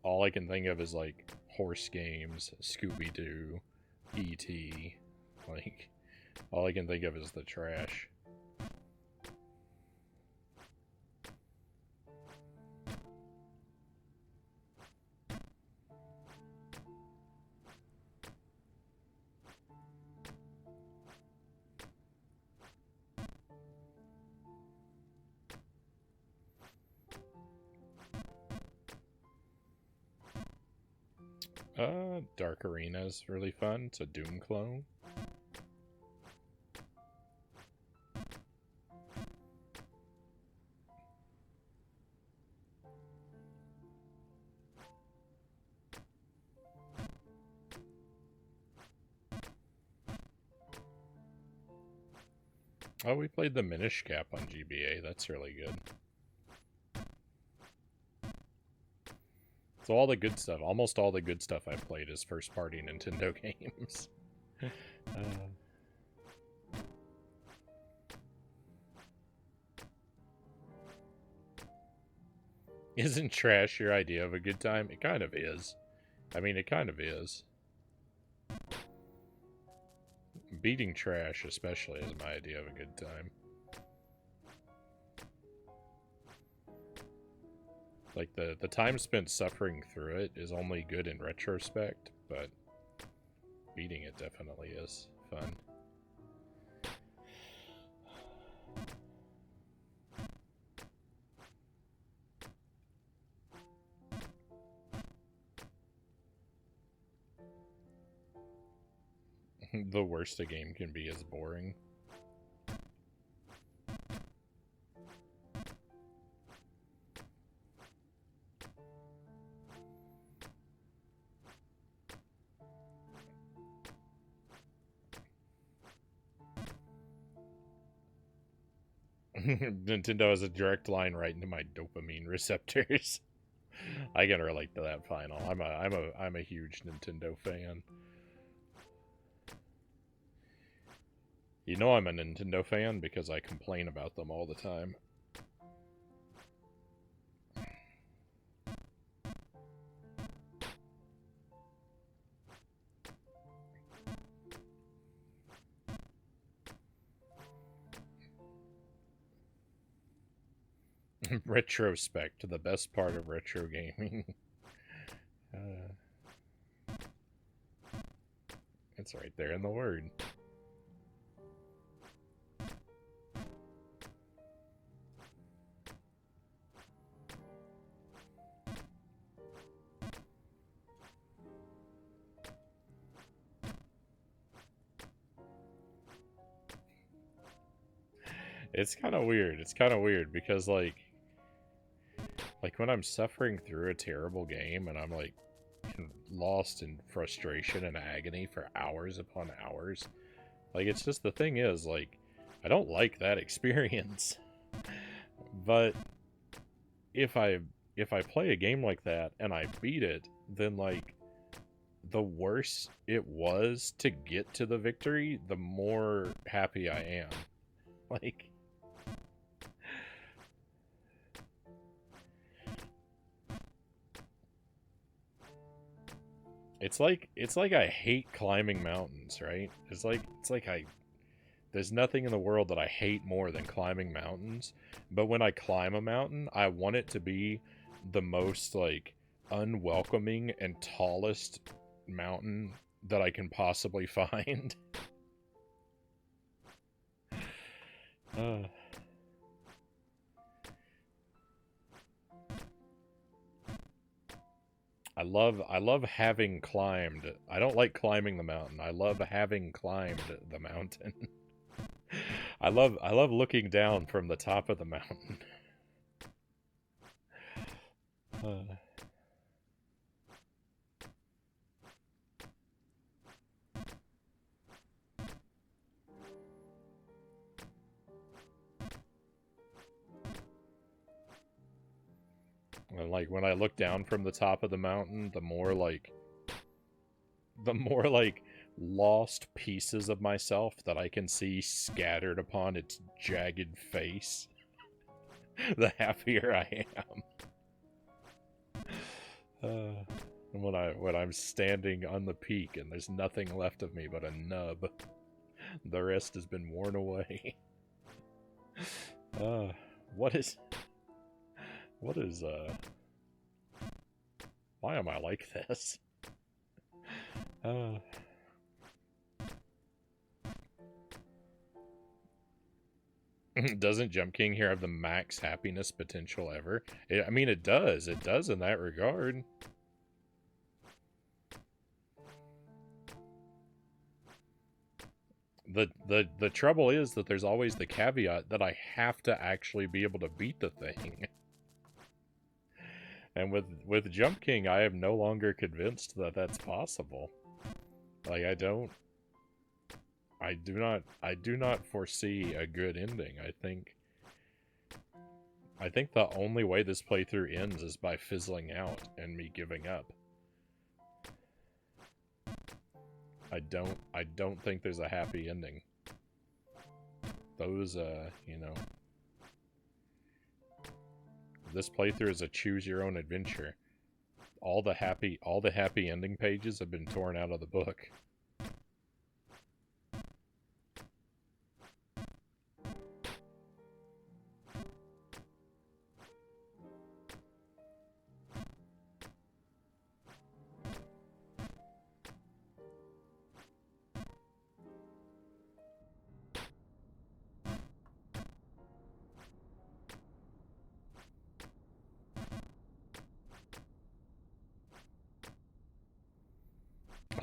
all I can think of is like horse games, Scooby-Doo, E.T. Like, all I can think of is the trash. Dark Arena is really fun. It's a Doom clone. Oh, we played the Minish Cap on GBA. That's really good. So all the good stuff, almost all the good stuff I've played is first-party Nintendo games. Isn't trash your idea of a good time? It kind of is. I mean, it kind of is. Beating trash, especially, is my idea of a good time. Like, the time spent suffering through it is only good in retrospect, but beating it definitely is fun. The worst a game can be is boring. Nintendo has a direct line right into my dopamine receptors. I can relate to that final. I'm a huge Nintendo fan. You know I'm a Nintendo fan because I complain about them all the time. Retrospect, the best part of retro gaming. It's right there in the word. It's kind of weird. It's kind of weird because, like when I'm suffering through a terrible game and I'm, like, lost in frustration and agony for hours upon hours, like, it's just, the thing is, like, I don't like that experience. But if I play a game like that and I beat it, then, like, the worse it was to get to the victory, the more happy I am. Like, it's like I hate climbing mountains, right? It's like There's nothing in the world that I hate more than climbing mountains. But when I climb a mountain, I want it to be the most, like, unwelcoming and tallest mountain that I can possibly find. uh. I love having climbed. I don't like climbing the mountain. I love having climbed the mountain. I love looking down from the top of the mountain. And like when I look down from the top of the mountain, the more like lost pieces of myself that I can see scattered upon its jagged face, the happier I am. And when I'm standing on the peak and there's nothing left of me but a nub, the rest has been worn away. What is why am I like this? Doesn't Jump King here have the max happiness potential ever? I mean, it does. It does in that regard. The trouble is that there's always the caveat that I have to actually be able to beat the thing. And with Jump King, I am no longer convinced that that's possible. Like, I do not foresee a good ending. I think the only way this playthrough ends is by fizzling out and me giving up. I don't think there's a happy ending. Those, you know, this playthrough is a choose your own adventure. All the happy ending pages have been torn out of the book.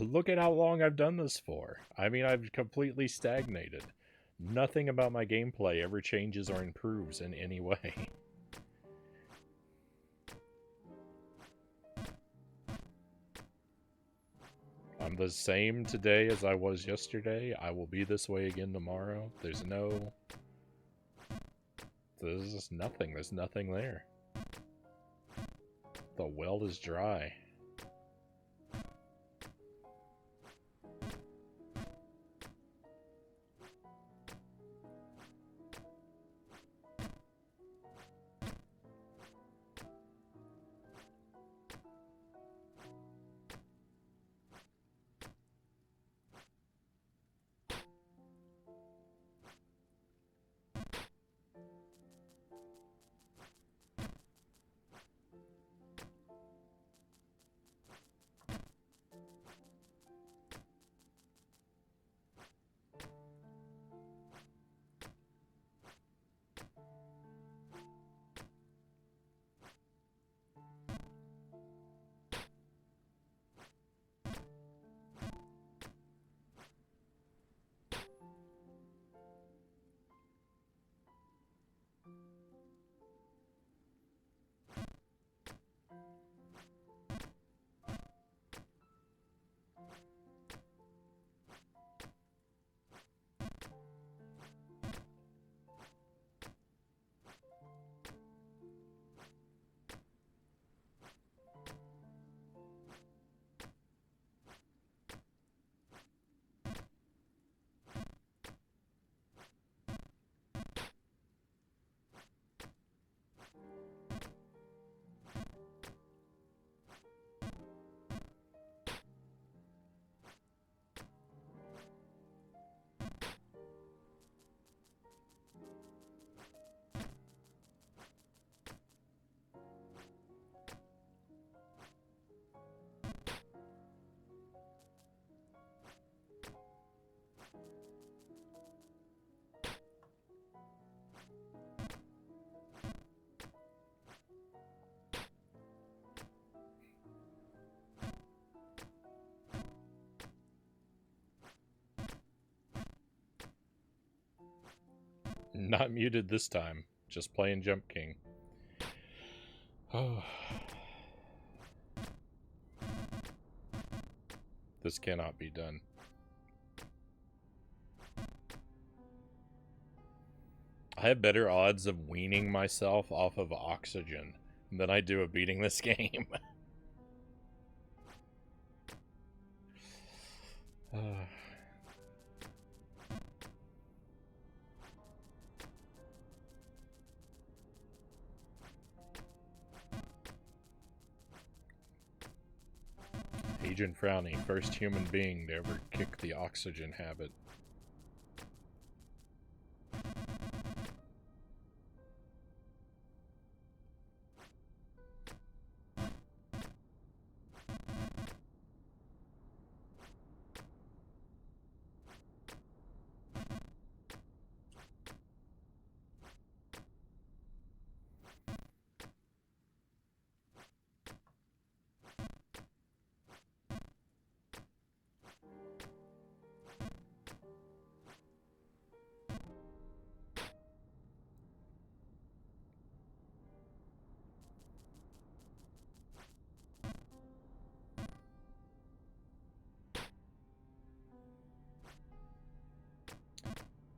Look at how long I've done this for. I mean, I've completely stagnated. Nothing about my gameplay ever changes or improves in any way. I'm the same today as I was yesterday. I will be this way again tomorrow. There's just nothing. There's nothing there. The well is dry. Not muted this time. Just playing Jump King. Oh. This cannot be done. I have better odds of weaning myself off of oxygen than I do of beating this game. Agent Frownie, first human being to ever kick the oxygen habit.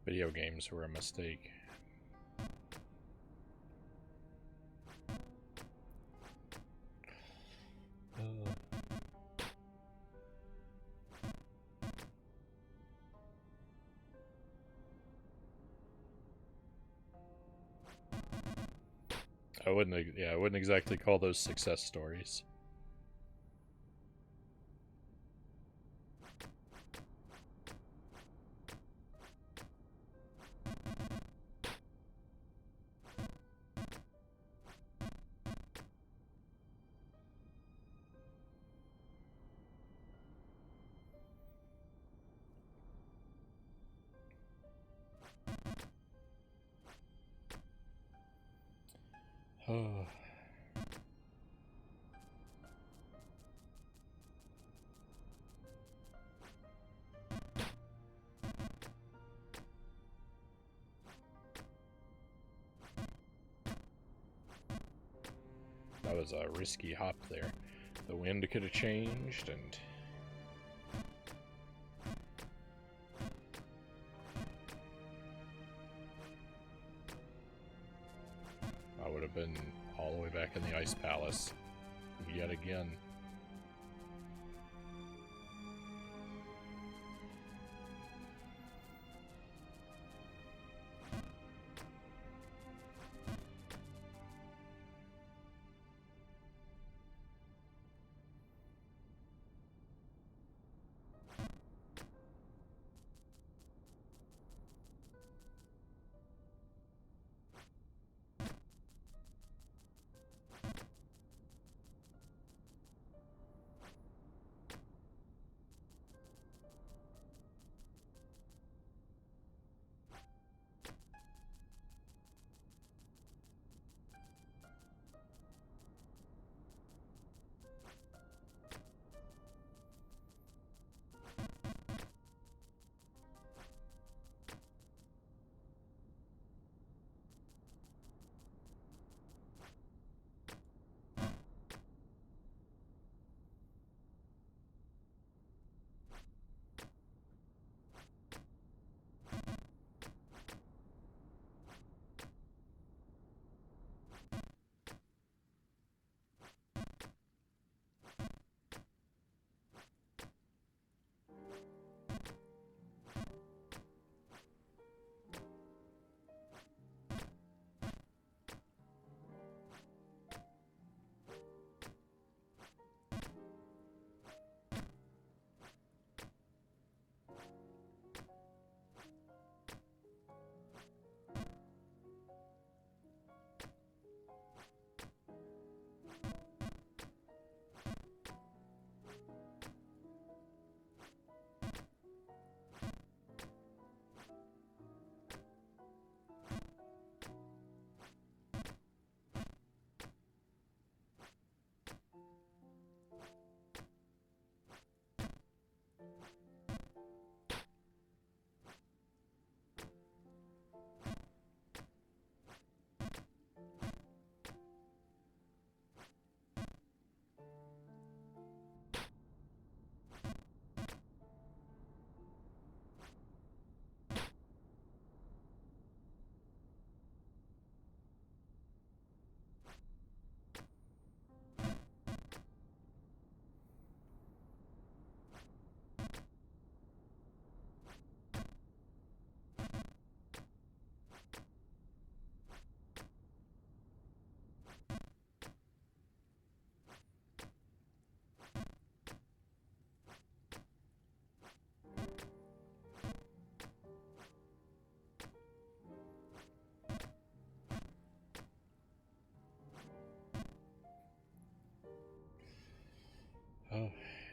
Video games were a mistake. I wouldn't exactly call those success stories. That was a risky hop there. The wind could have changed, and I would have been all the way back in the Ice Palace yet again.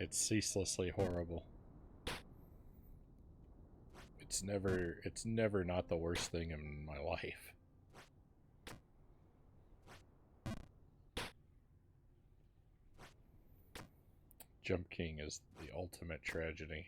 It's ceaselessly horrible. It's never not the worst thing in my life. Jump King is the ultimate tragedy.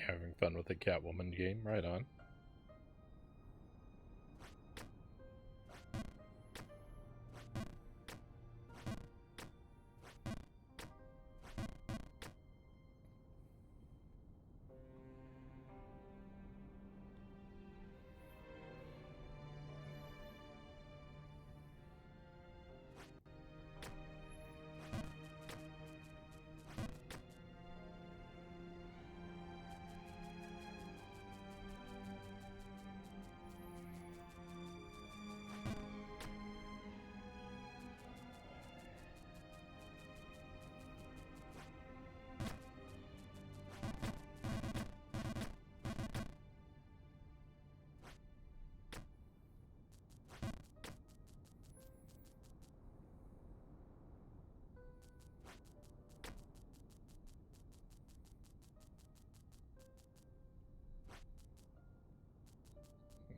Having fun with the Catwoman game, right on.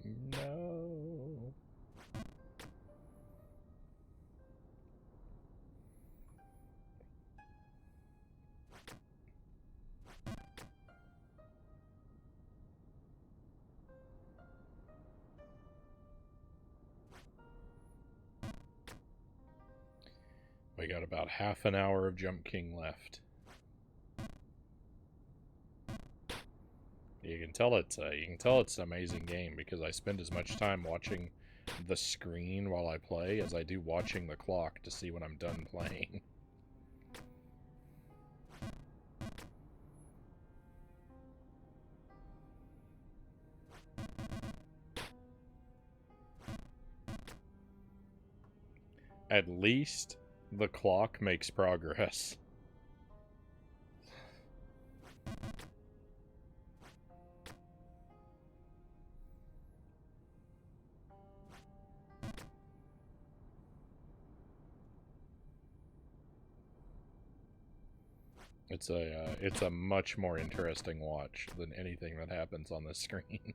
No. We got about half an hour of Jump King left. You can tell it's an amazing game because I spend as much time watching the screen while I play as I do watching the clock to see when I'm done playing. At least the clock makes progress. It's a much more interesting watch than anything that happens on the screen.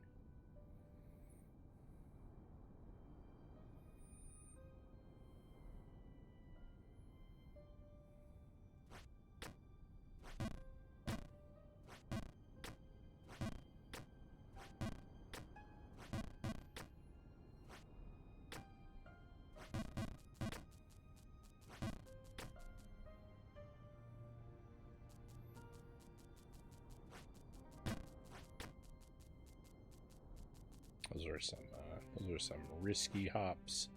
Those are some risky hops.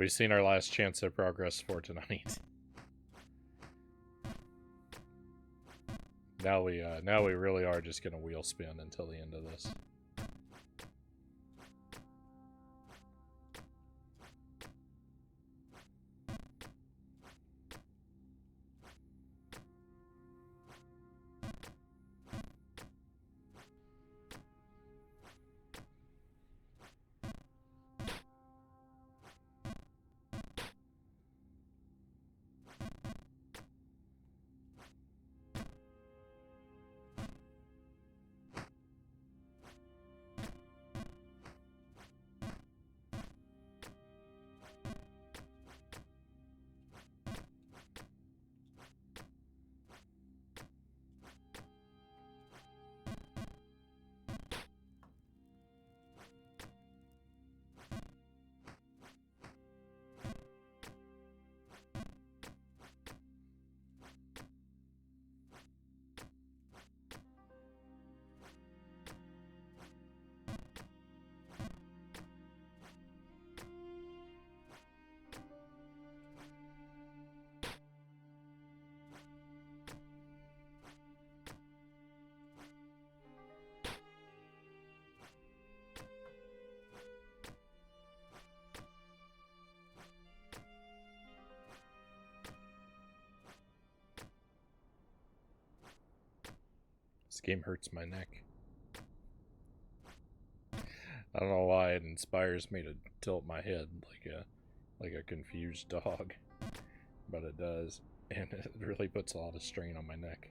We've seen our last chance at progress for tonight. Now we really are just gonna wheel spin until the end of this. This game hurts my neck. I don't know why it inspires me to tilt my head like a confused dog, but it does, and it really puts a lot of strain on my neck.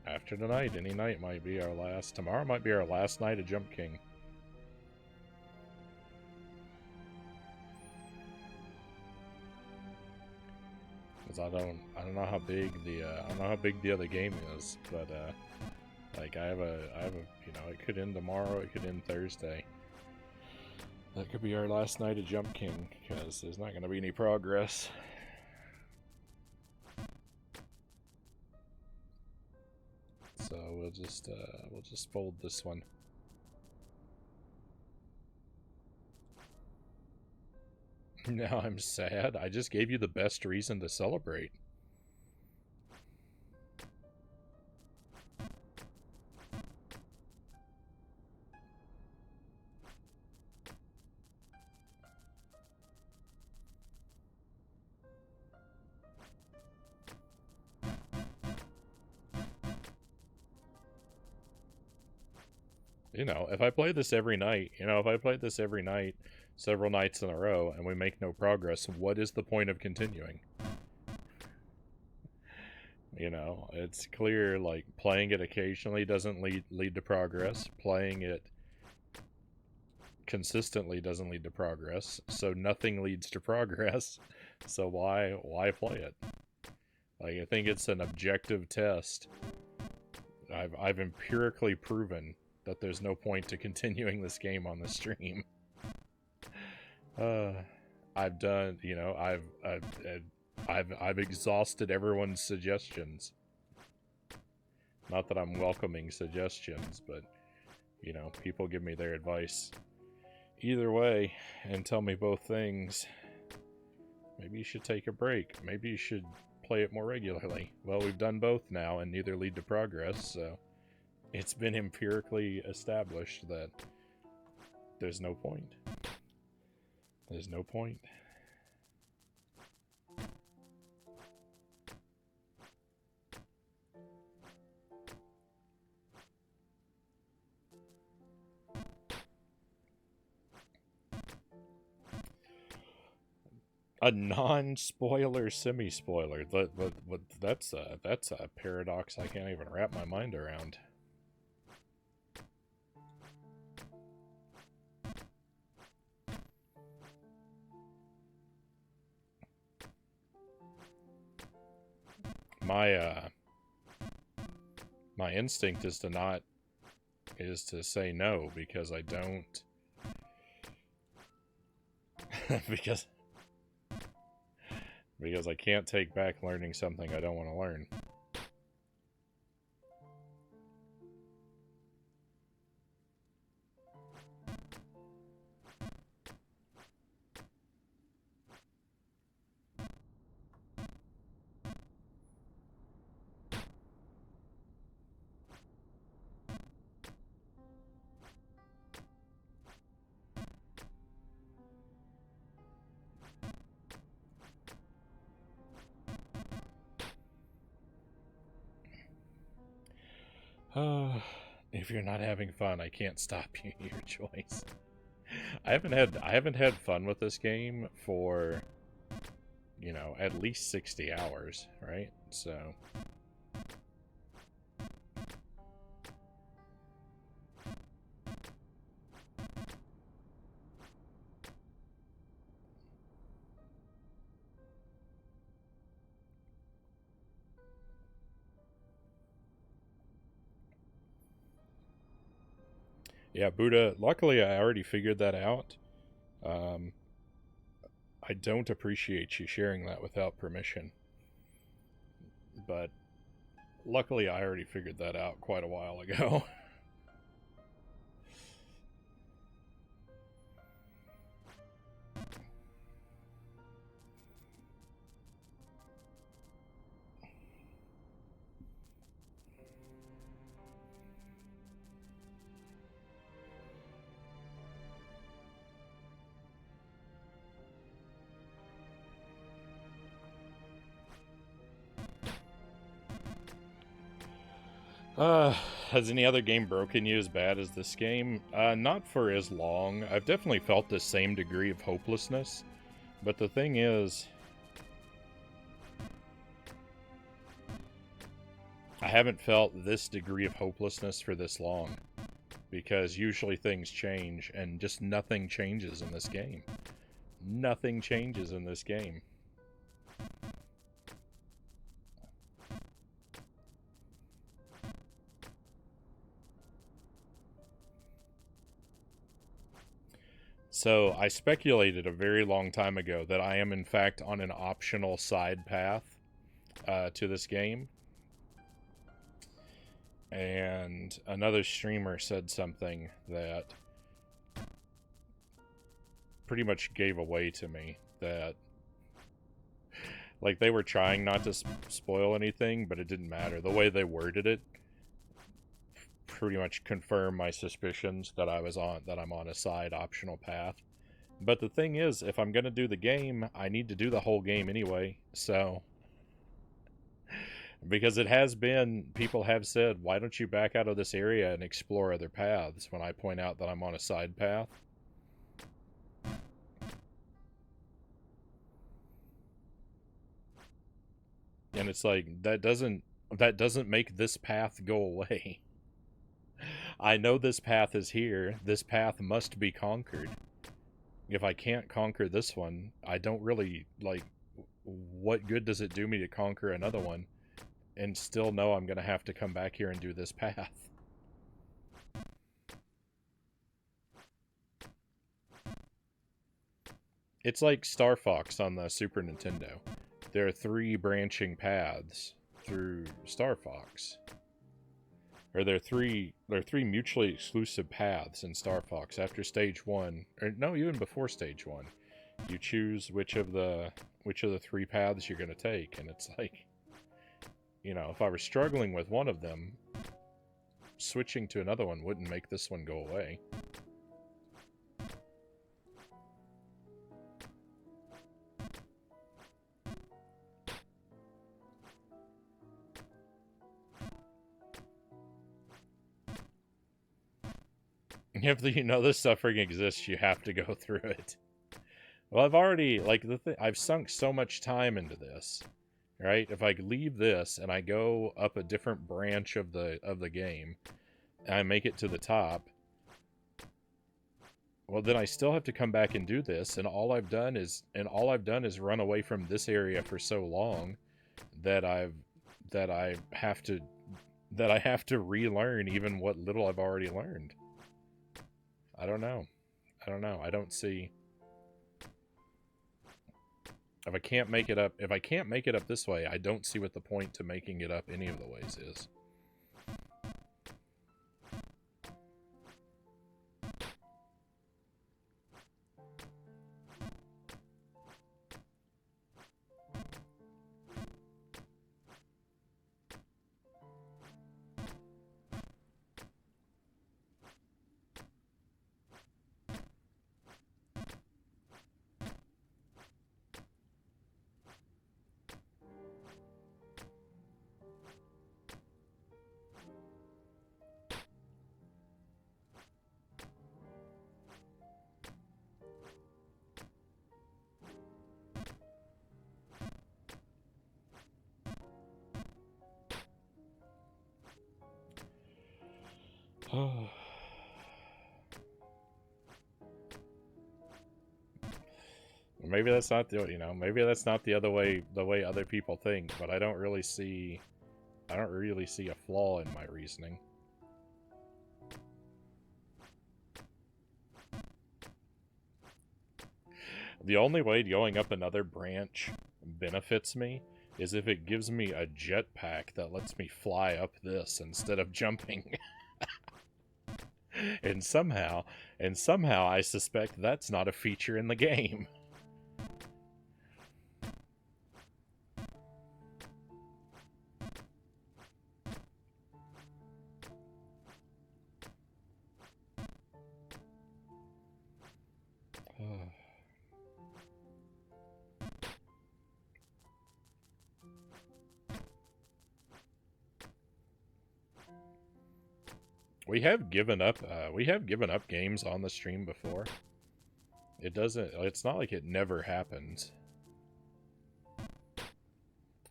After tonight, any night might be our last. Tomorrow might be our last night of Jump King. Because I don't know how big the other game is, but like I have a you know, it could end tomorrow, it could end Thursday. That could be our last night of Jump King because there's not going to be any progress. So we'll just fold this one. Now I'm sad. I just gave you the best reason to celebrate. You know, if I play this every night, several nights in a row, and we make no progress, what is the point of continuing? You know, it's clear, like, playing it occasionally doesn't lead to progress. Playing it consistently doesn't lead to progress. So nothing leads to progress. So why play it? Like, I think it's an objective test. I've empirically proven that there's no point to continuing this game on the stream. I've done, you know, I've exhausted everyone's suggestions. Not that I'm welcoming suggestions, but, you know, people give me their advice either way and tell me both things. Maybe you should take a break. Maybe you should play it more regularly. Well, we've done both now, and neither lead to progress, so it's been empirically established that there's no point. There's no point. A non-spoiler semi-spoiler. That's a paradox I can't even wrap my mind around. My instinct is to say no, because I don't because I can't take back learning something I don't want to learn. If you're not having fun, I can't stop you. Your choice. I haven't had fun with this game for, you know, at least 60 hours, right? So yeah, Buddha, luckily I already figured that out. I don't appreciate you sharing that without permission. But luckily I already figured that out quite a while ago. Has any other game broken you as bad as this game? Not for as long. I've definitely felt the same degree of hopelessness. But the thing is, I haven't felt this degree of hopelessness for this long. Because usually things change, and just nothing changes in this game. Nothing changes in this game. So, I speculated a very long time ago that I am in fact on an optional side path to this game. And another streamer said something that pretty much gave away to me that, like, they were trying not to spoil anything, but it didn't matter. The way they worded it pretty much confirmed my suspicions that I'm on a side optional path. But the thing is, if I'm gonna do the game, I need to do the whole game anyway, so... Because it has been, people have said, why don't you back out of this area and explore other paths, when I point out that I'm on a side path. And it's like, that doesn't make this path go away. I know this path is here. This path must be conquered. If I can't conquer this one, I don't really, like, what good does it do me to conquer another one and still know I'm going to have to come back here and do this path? It's like Star Fox on the Super Nintendo. There are 3 branching paths through Star Fox. Or there are three mutually exclusive paths in Star Fox after stage 1. Or no, even before stage 1. You choose which of the which of the three paths you're going to take. And it's like, you know, if I were struggling with one of them, switching to another one wouldn't make this one go away. If you know this suffering exists, you have to go through it. Well, I've already, like, I've sunk so much time into this, right? If I leave this and I go up a different branch of the game, and I make it to the top, well, then I still have to come back and do this, and all I've done is run away from this area for so long that I have to relearn even what little I've already learned. I don't know. I don't see. If I can't make it up this way, I don't see what the point to making it up any of the ways is. Maybe that's not the other way, the way other people think, but I don't really see a flaw in my reasoning. The only way going up another branch benefits me is if it gives me a jetpack that lets me fly up this instead of jumping. And somehow I suspect that's not a feature in the game. We have given up games on the stream before. It's not like it never happens.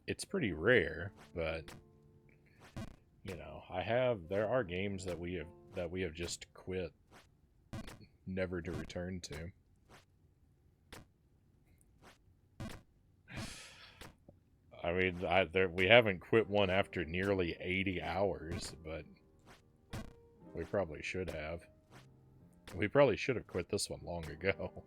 It's pretty rare, but you know, there are games that we have just quit, never to return to. I mean, we haven't quit one after nearly 80 hours, but we probably should have. We probably should have quit this one long ago.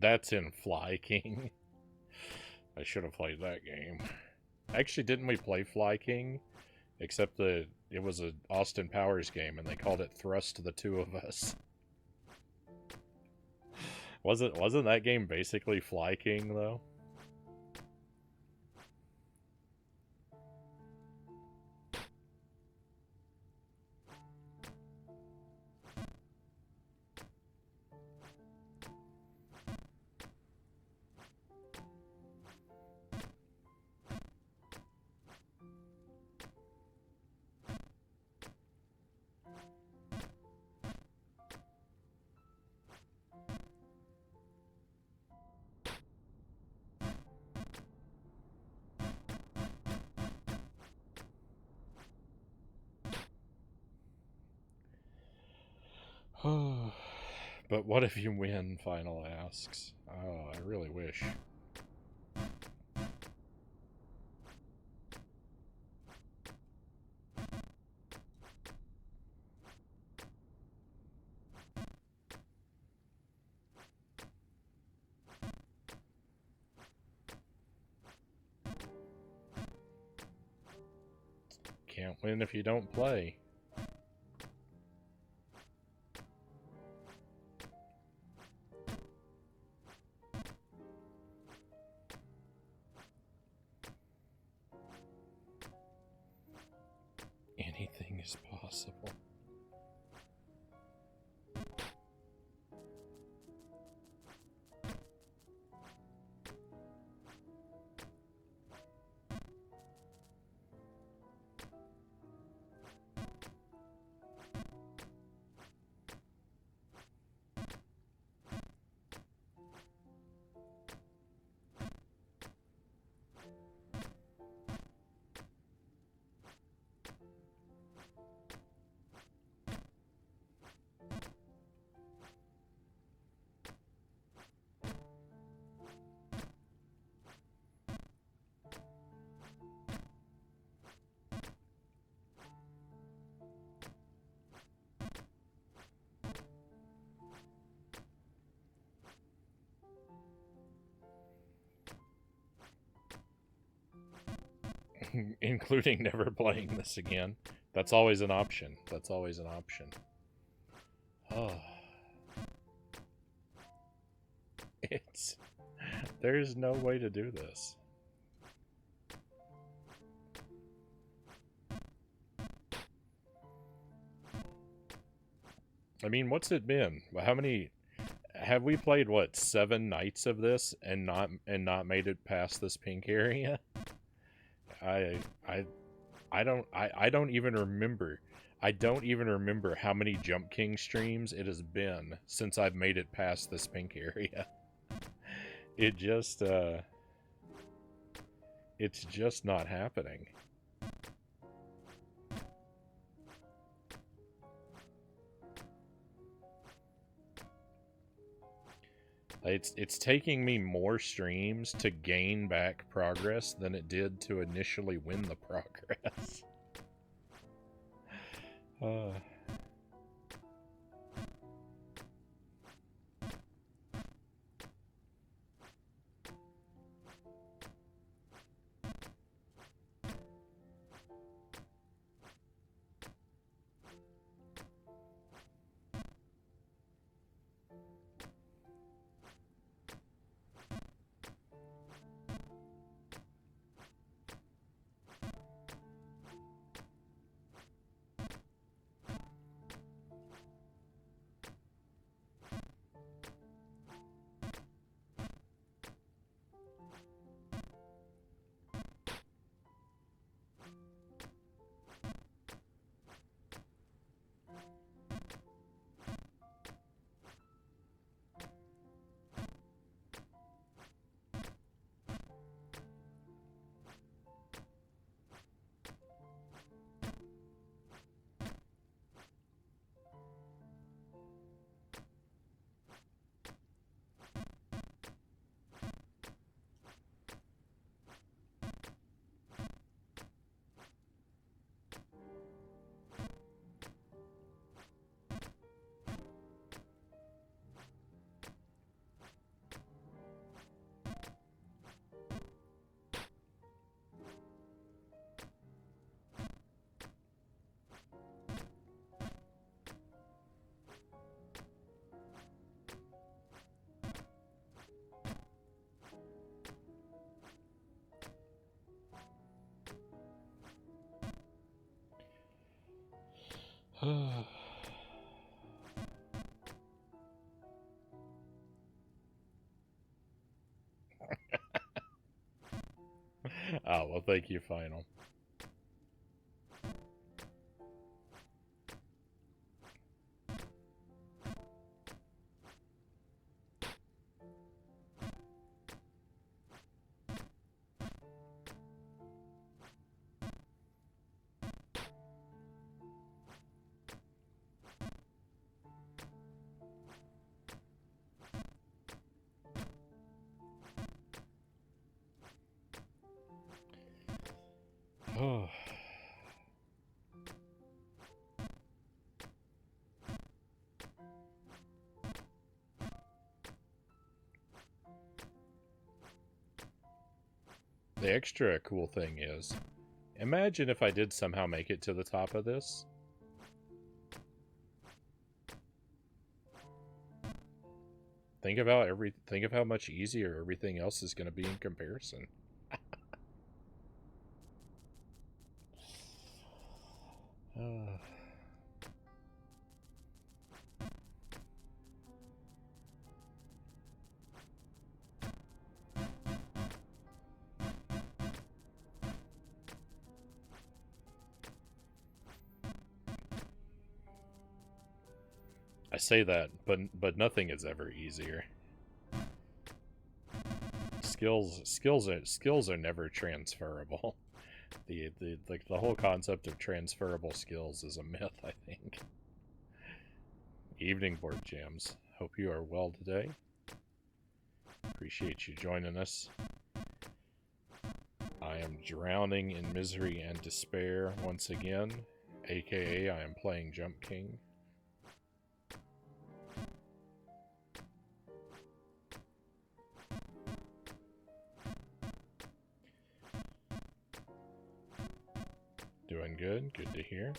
That's in Fly King. I should have played that game. Actually, didn't we play Fly King? Except it was a Austin Powers game, and they called it Thrust the Two of Us. Wasn't that game basically Fly King though? But what if you win? Final asks. Oh, I really wish. can't win if you don't play. Anything is possible. Including never playing this again. That's always an option. That's always an option. Oh. There's no way to do this. I mean, what's it been? How many have we played? What, 7 nights of this and not made it past this pink area? I don't even remember. I don't even remember how many Jump King streams it has been since I've made it past this pink area. It just it's just not happening. It's taking me more streams to gain back progress than it did to initially win the progress. Oh, well, thank you, Final. Oh. The extra cool thing is, Imagine if I did somehow make it to the top of this. Think of how much easier everything else is going to be in comparison. I say that, but nothing is ever easier. Skills are never transferable. The whole concept of transferable skills is a myth, I think. Evening board jams. Hope you are well today. Appreciate you joining us. I am drowning in misery and despair once again, aka I am playing Jump King. Doing good, good to hear.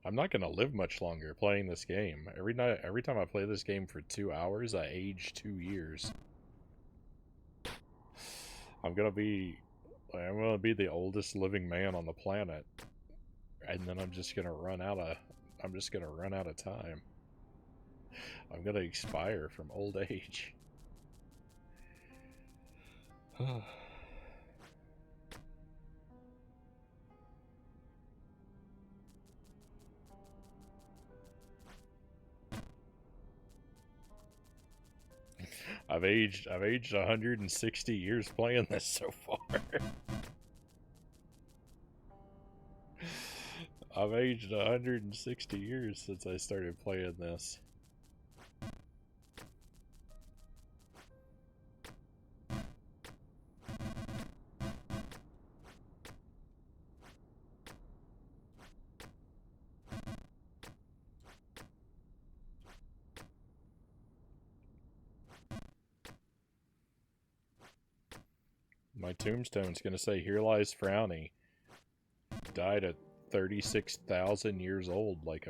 I'm not gonna live much longer playing this game. Every time I play this game for 2 hours, I age 2 years. I'm gonna be the oldest living man on the planet, and then I'm just gonna run out of time. I'm gonna expire from old age. I've aged 160 years playing this so far. I've aged 160 years since I started playing this. My tombstone's gonna say, "Here lies Frownie. Died at 36,000 years old, like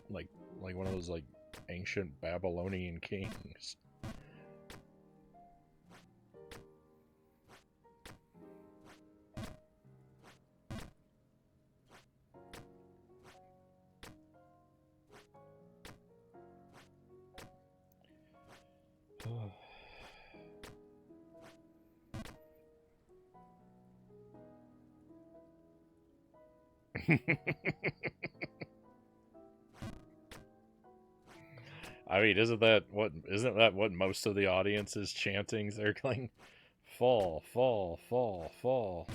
one of those like ancient Babylonian kings." I mean, isn't that what most of the audience is chanting? They're going, fall, fall, fall, fall.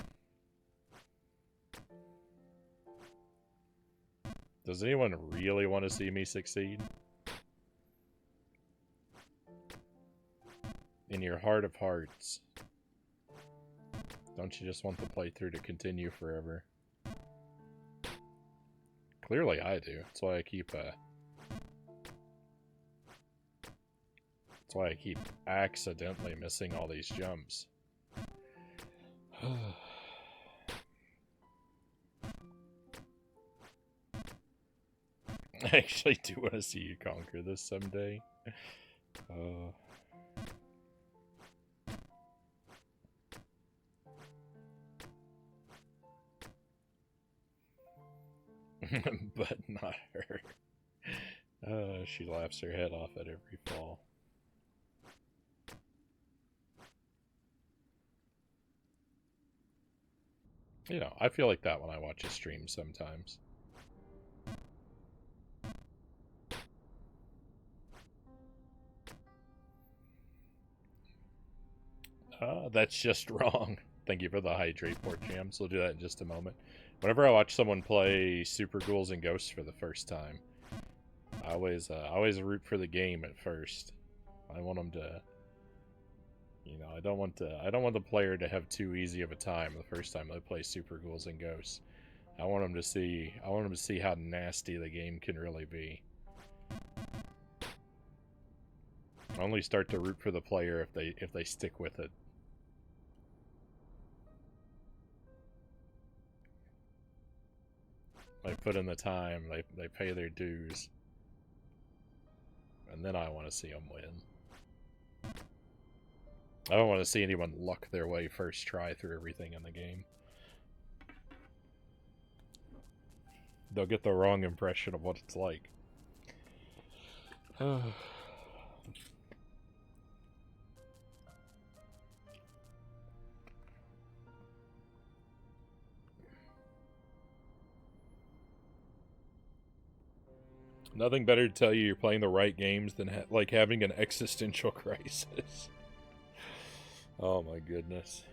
Does anyone really want to see me succeed? In your heart of hearts, don't you just want the playthrough to continue forever? Clearly I do. That's why I keep accidentally missing all these jumps. I actually do want to see you conquer this someday. But not her. She laughs her head off at every fall. You know, I feel like that when I watch a stream sometimes. That's just wrong. Thank you for the hydrate port jams. We'll do that in just a moment. Whenever I watch someone play Super Ghouls and Ghosts for the first time, I always root for the game at first. I want them to, you know, I don't want the player to have too easy of a time the first time they play Super Ghouls and Ghosts. I want them to see how nasty the game can really be. I only start to root for the player if they stick with it. They put in the time, they pay their dues. And then I want to see them win. I don't want to see anyone luck their way first try through everything in the game. They'll get the wrong impression of what it's like. Nothing better to tell you you're playing the right games than like having an existential crisis. Oh my goodness.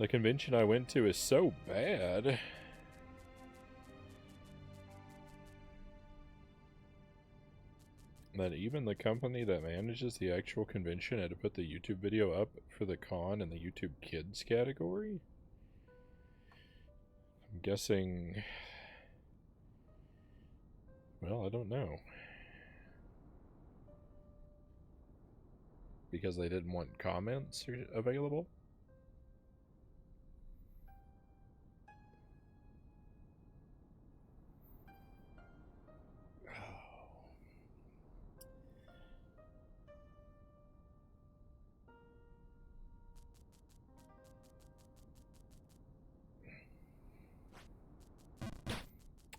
The convention I went to is so bad. That even the company that manages the actual convention had to put the YouTube video up for the con in the YouTube Kids category? I'm guessing... Well, I don't know. Because they didn't want comments available?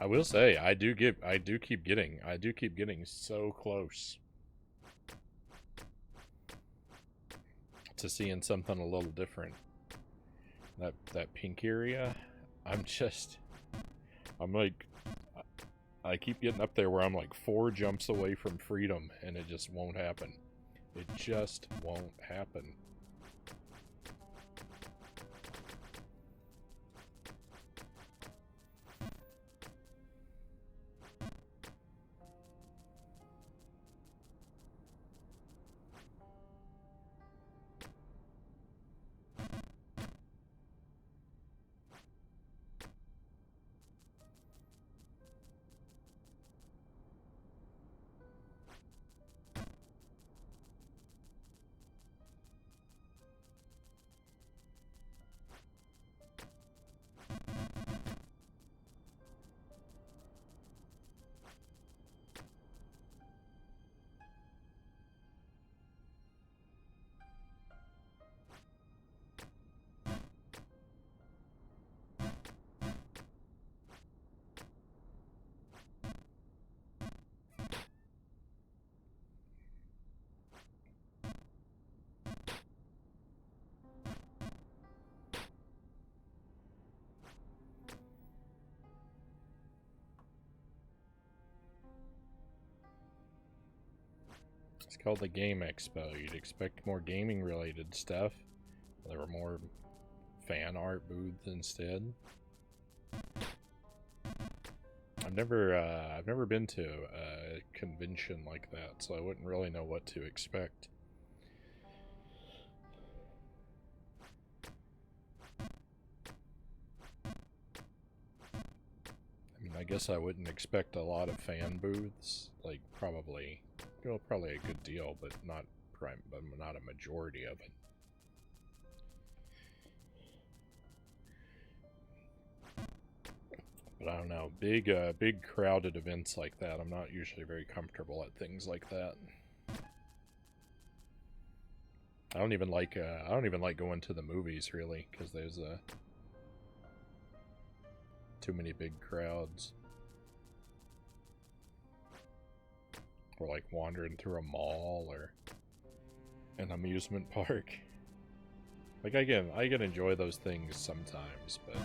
I will say, I do keep getting so close to seeing something a little different. That pink area, I'm like, I keep getting up there where I'm like 4 jumps away from freedom, and it just won't happen. It just won't happen. called the Game Expo. You'd expect more gaming related stuff. There were more fan art booths instead. I've never been to a convention like that, so I wouldn't really know what to expect. I mean, I guess I wouldn't expect a lot of fan booths. Like, probably a good deal, but not a majority of it. But I don't know, big crowded events like that, I'm not usually very comfortable at things like that. I don't even like going to the movies really, because there's too many big crowds. Or like wandering through a mall or an amusement park. Like I can enjoy those things sometimes, but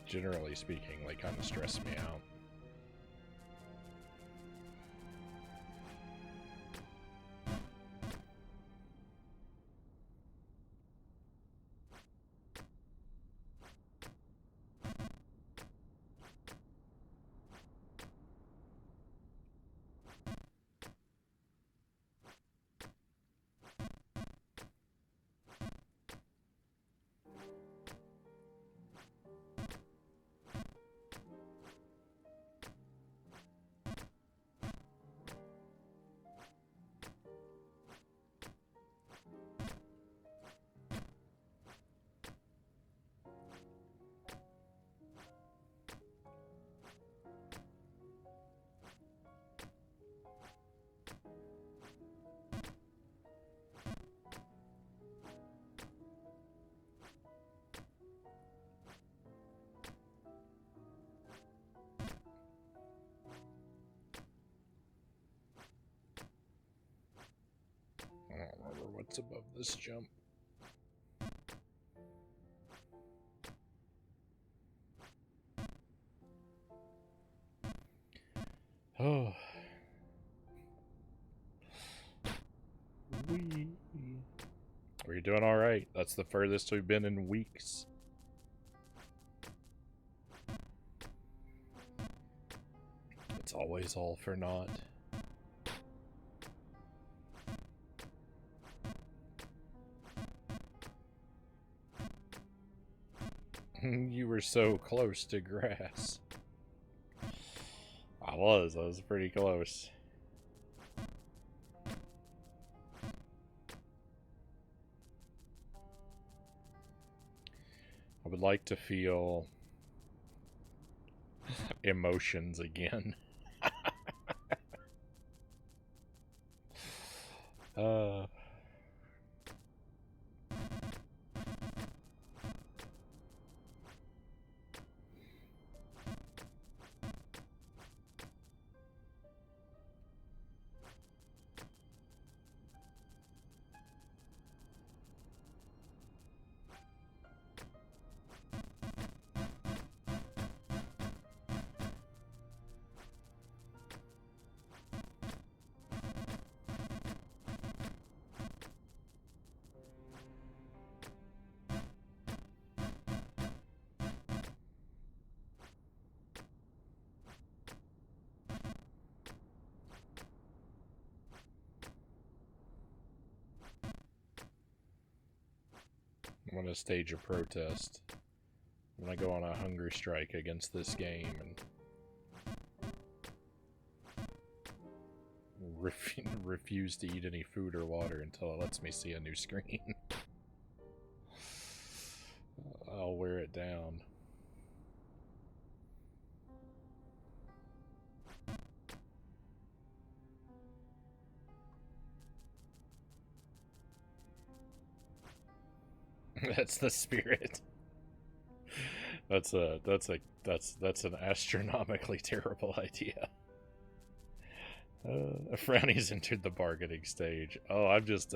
generally speaking, they kind of stress me out. I don't remember what's above this jump. Oh. Wee. We're doing alright. That's the furthest we've been in weeks. It's always all for naught. You were so close to grass. I was pretty close. I would like to feel emotions again. I'm gonna stage a protest. I'm gonna go on a hunger strike against this game and refuse to eat any food or water until it lets me see a new screen. I'll wear it down. That's the spirit. That's an astronomically terrible idea. Frownie's entered the bargaining stage. Oh, I've just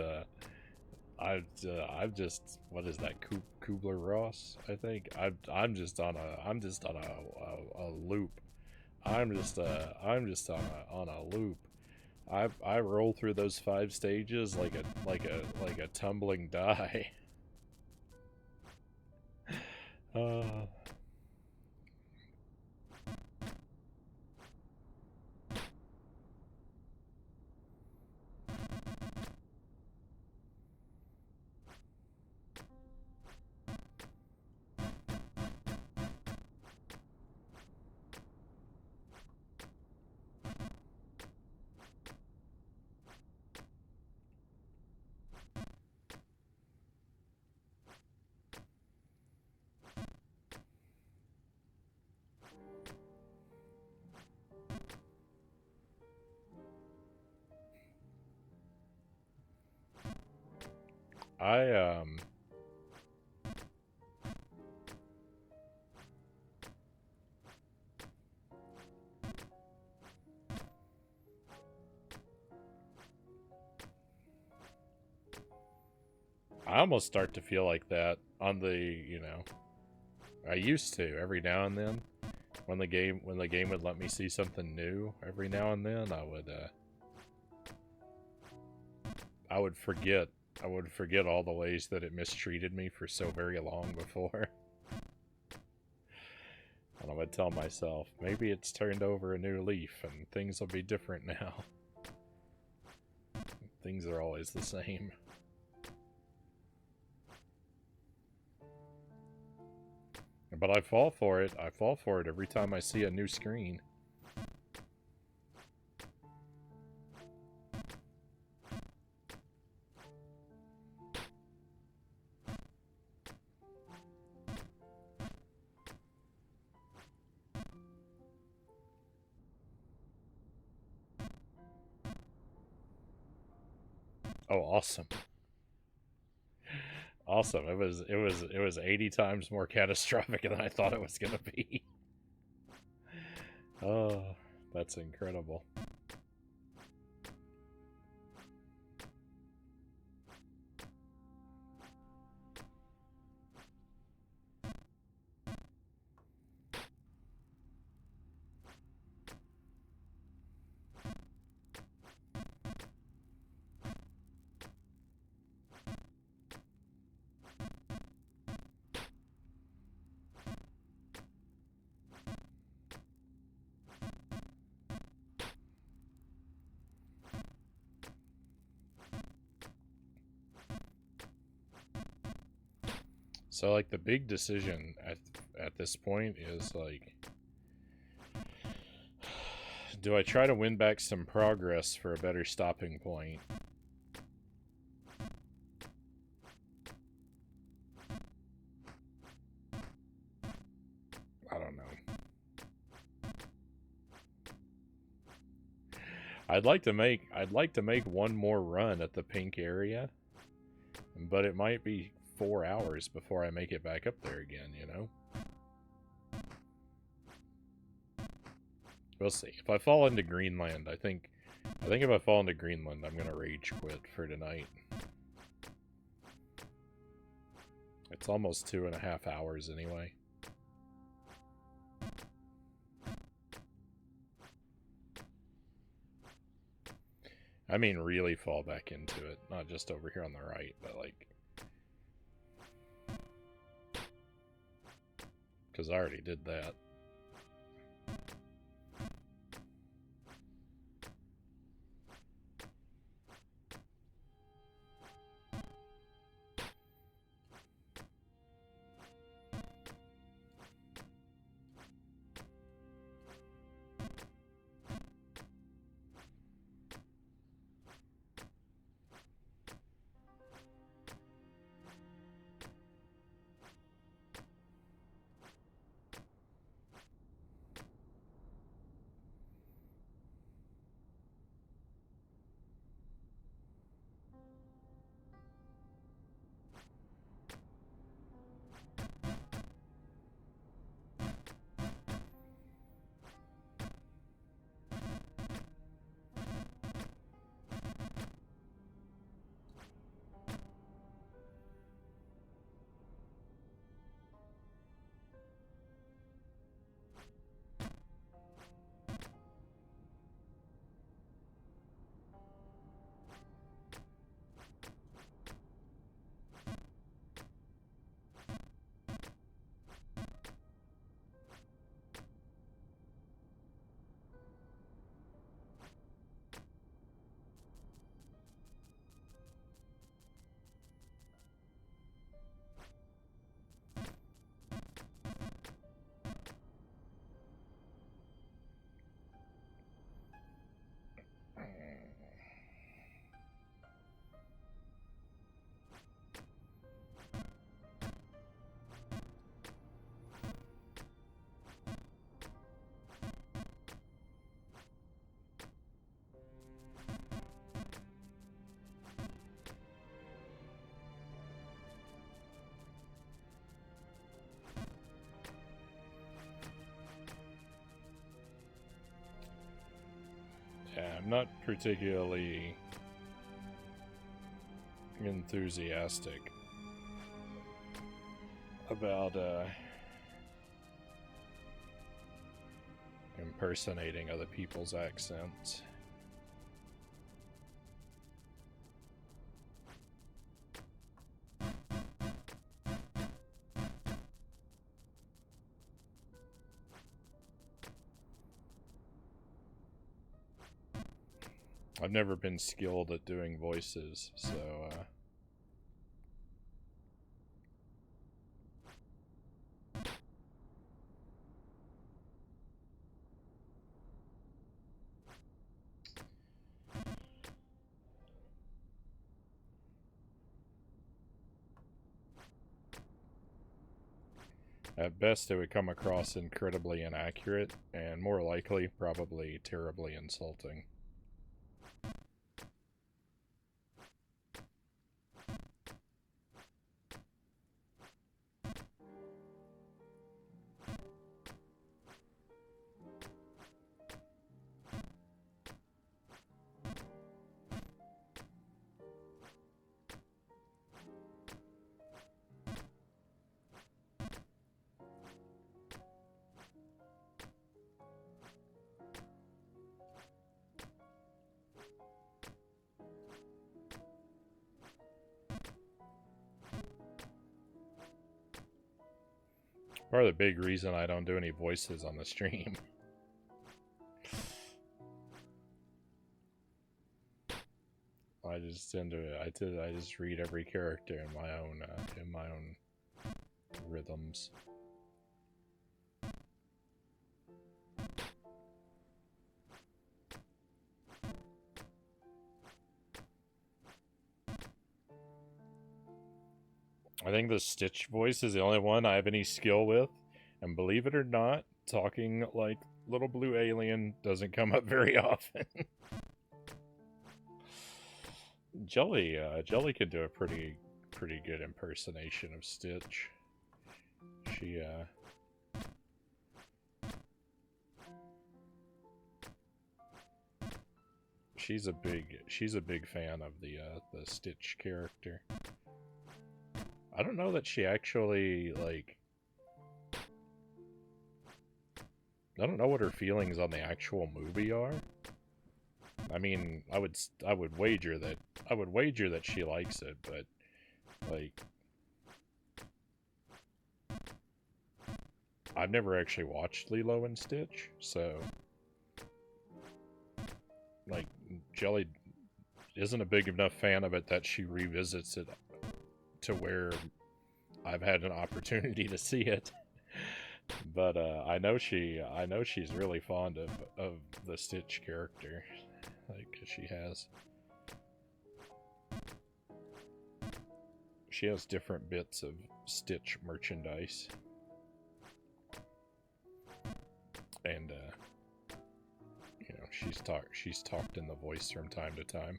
what is that? Kubler Ross, I think. I'm just on a loop I'm just on a loop. I roll through those 5 stages like a tumbling die. uh I I almost start to feel like that on the, I used to every now and then when the game would let me see something new every now and then, I would forget all the ways that it mistreated me for so very long before. And I would tell myself, maybe it's turned over a new leaf and things will be different now. Things are always the same. But I fall for it. I fall for it every time I see a new screen. Oh, awesome. Awesome. It was 80 times more catastrophic than I thought it was going to be. Oh, that's incredible. So, like, the big decision at this point is, like, do I try to win back some progress for a better stopping point? I don't know. I'd like to make one more run at the pink area, but it might be 4 hours before I make it back up there again, you know? We'll see. If I fall into Greenland, I think if I fall into Greenland, I'm gonna rage quit for tonight. It's almost 2.5 hours anyway. I mean, really fall back into it, not just over here on the right, but like, because I already did that. I'm not particularly enthusiastic about impersonating other people's accents. I've never been skilled at doing voices, so at best it would come across incredibly inaccurate, and more likely, probably terribly insulting. Part of the big reason I don't do any voices on the stream. I just tend to I just read every character in my own rhythms. I think the Stitch voice is the only one I have any skill with, and believe it or not, talking like Little Blue Alien doesn't come up very often. Jelly could do a pretty good impersonation of Stitch. She's a big fan of the Stitch character. I don't know that she actually, like... I don't know what her feelings on the actual movie are. I mean, I would wager that she likes it, but, like... I've never actually watched Lilo and Stitch, so... Like, Jelly isn't a big enough fan of it that she revisits it to where I've had an opportunity to see it. But I know she's really fond of the Stitch character, like she has different bits of Stitch merchandise, and you know, she's talked in the voice from time to time.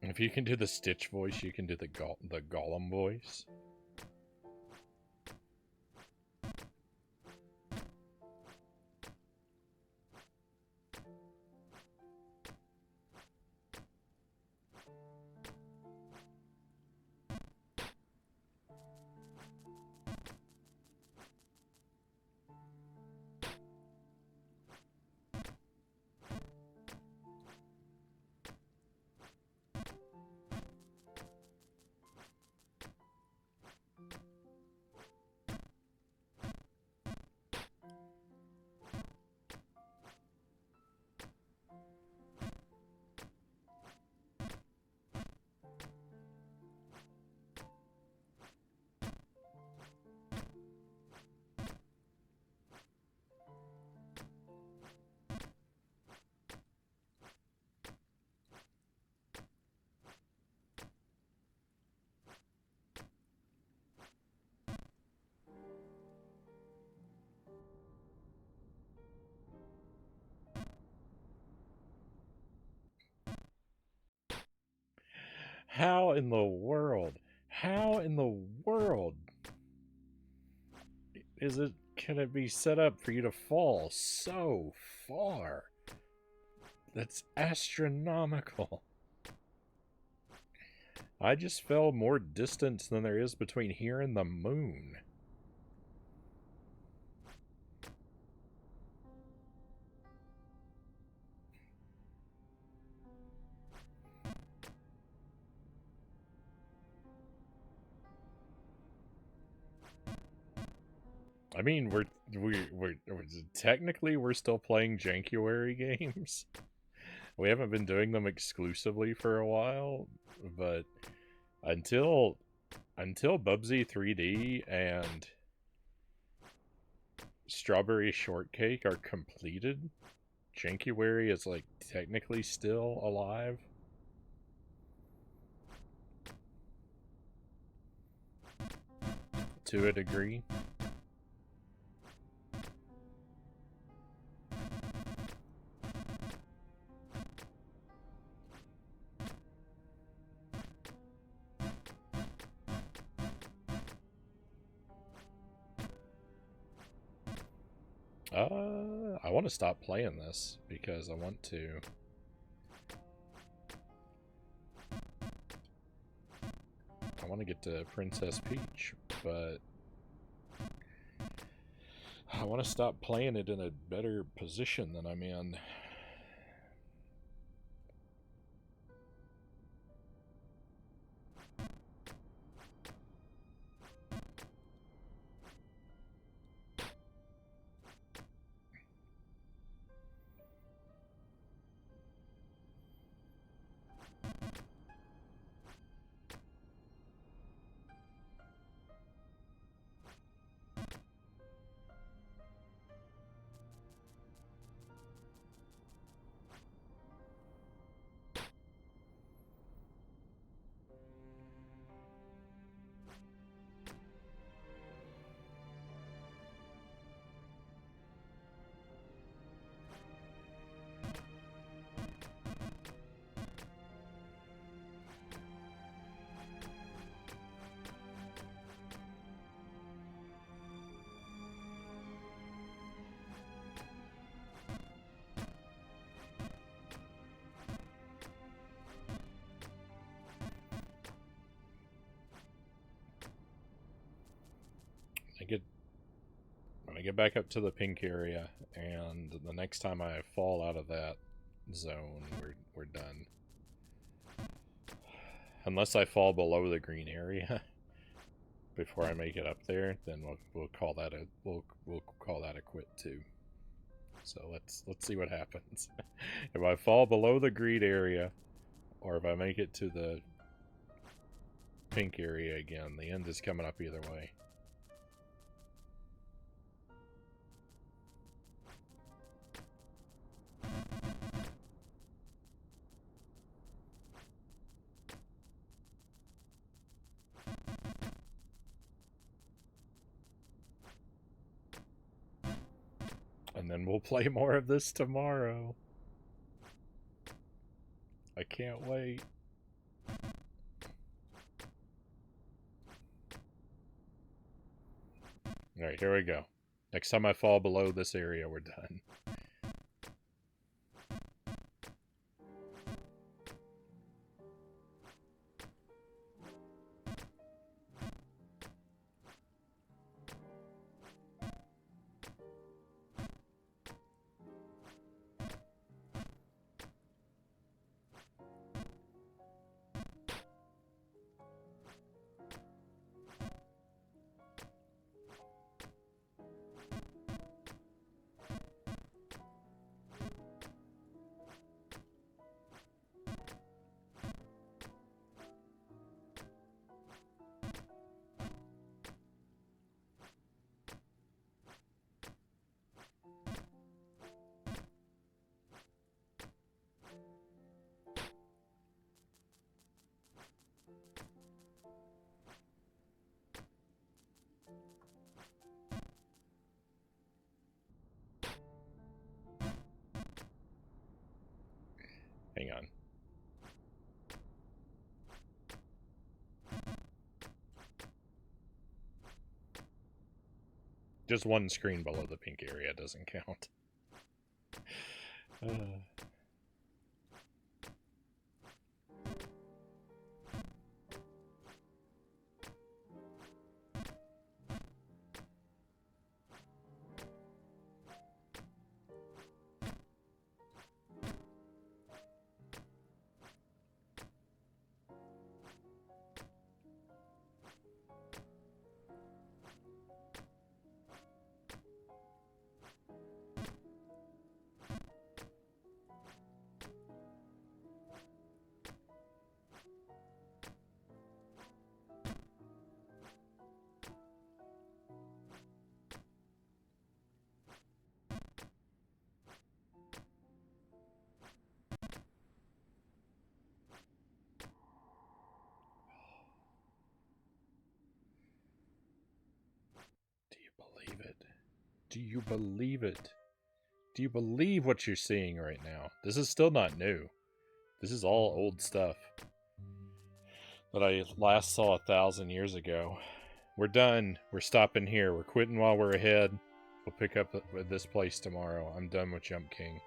If you can do the Stitch voice, you can do the Gollum voice. How in the world? How in the world is it can it be set up for you to fall so far? That's astronomical. I just fell more distance than there is between here and the moon. I mean, we're technically we're still playing Jankuary games. We haven't been doing them exclusively for a while, but until Bubsy 3D and Strawberry Shortcake are completed, Jankuary is like technically still alive. To a degree. I want to stop playing this because I want to. I want to get to Princess Peach, but I want to stop playing it in a better position than I'm in. When I get back up to the pink area, and the next time I fall out of that zone, we're done. Unless I fall below the green area before I make it up there, then we'll call that a we'll call that a quit too. So let's see what happens. If I fall below the green area, or if I make it to the pink area again, the end is coming up either way. And then we'll play more of this tomorrow. I can't wait. Alright, here we go. Next time I fall below this area, we're done. Just one screen below the pink area doesn't count. Do you believe it? Do you believe what you're seeing right now? This is still not new. This is all old stuff that I last saw 1,000 years ago. We're done. We're stopping here. We're quitting while we're ahead. We'll pick up at this place tomorrow. I'm done with Jump King.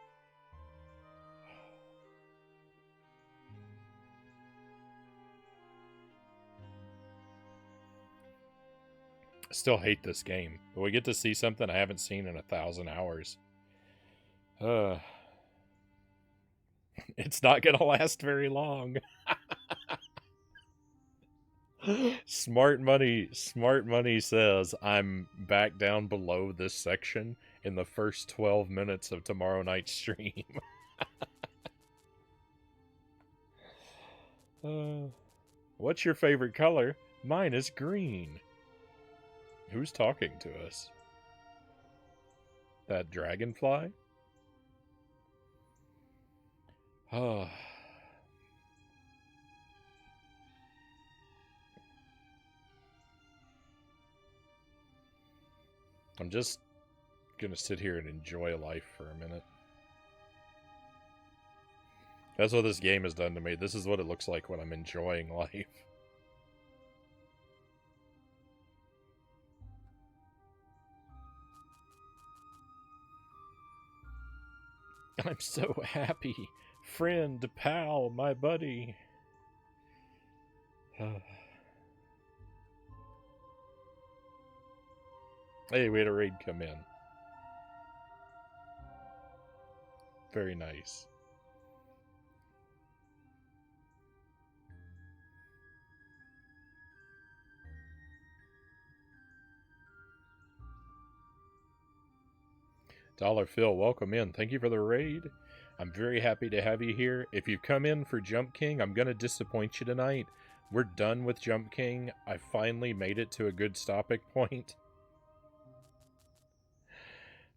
I still hate this game, but we get to see something I haven't seen in 1,000 hours. It's not gonna last very long. Smart money says I'm back down below this section in the first 12 minutes of tomorrow night's stream. What's your favorite color? Mine is green. Who's talking to us? That dragonfly? I'm just gonna sit here and enjoy life for a minute. That's what this game has done to me. This is what it looks like when I'm enjoying life. I'm so happy. Friend, pal, my buddy. Hey, we had a raid come in. Very nice. Dollar Phil, welcome in. Thank you for the raid. I'm very happy to have you here. If you come in for Jump King, I'm going to disappoint you tonight. We're done with Jump King. I finally made it to a good stopping point.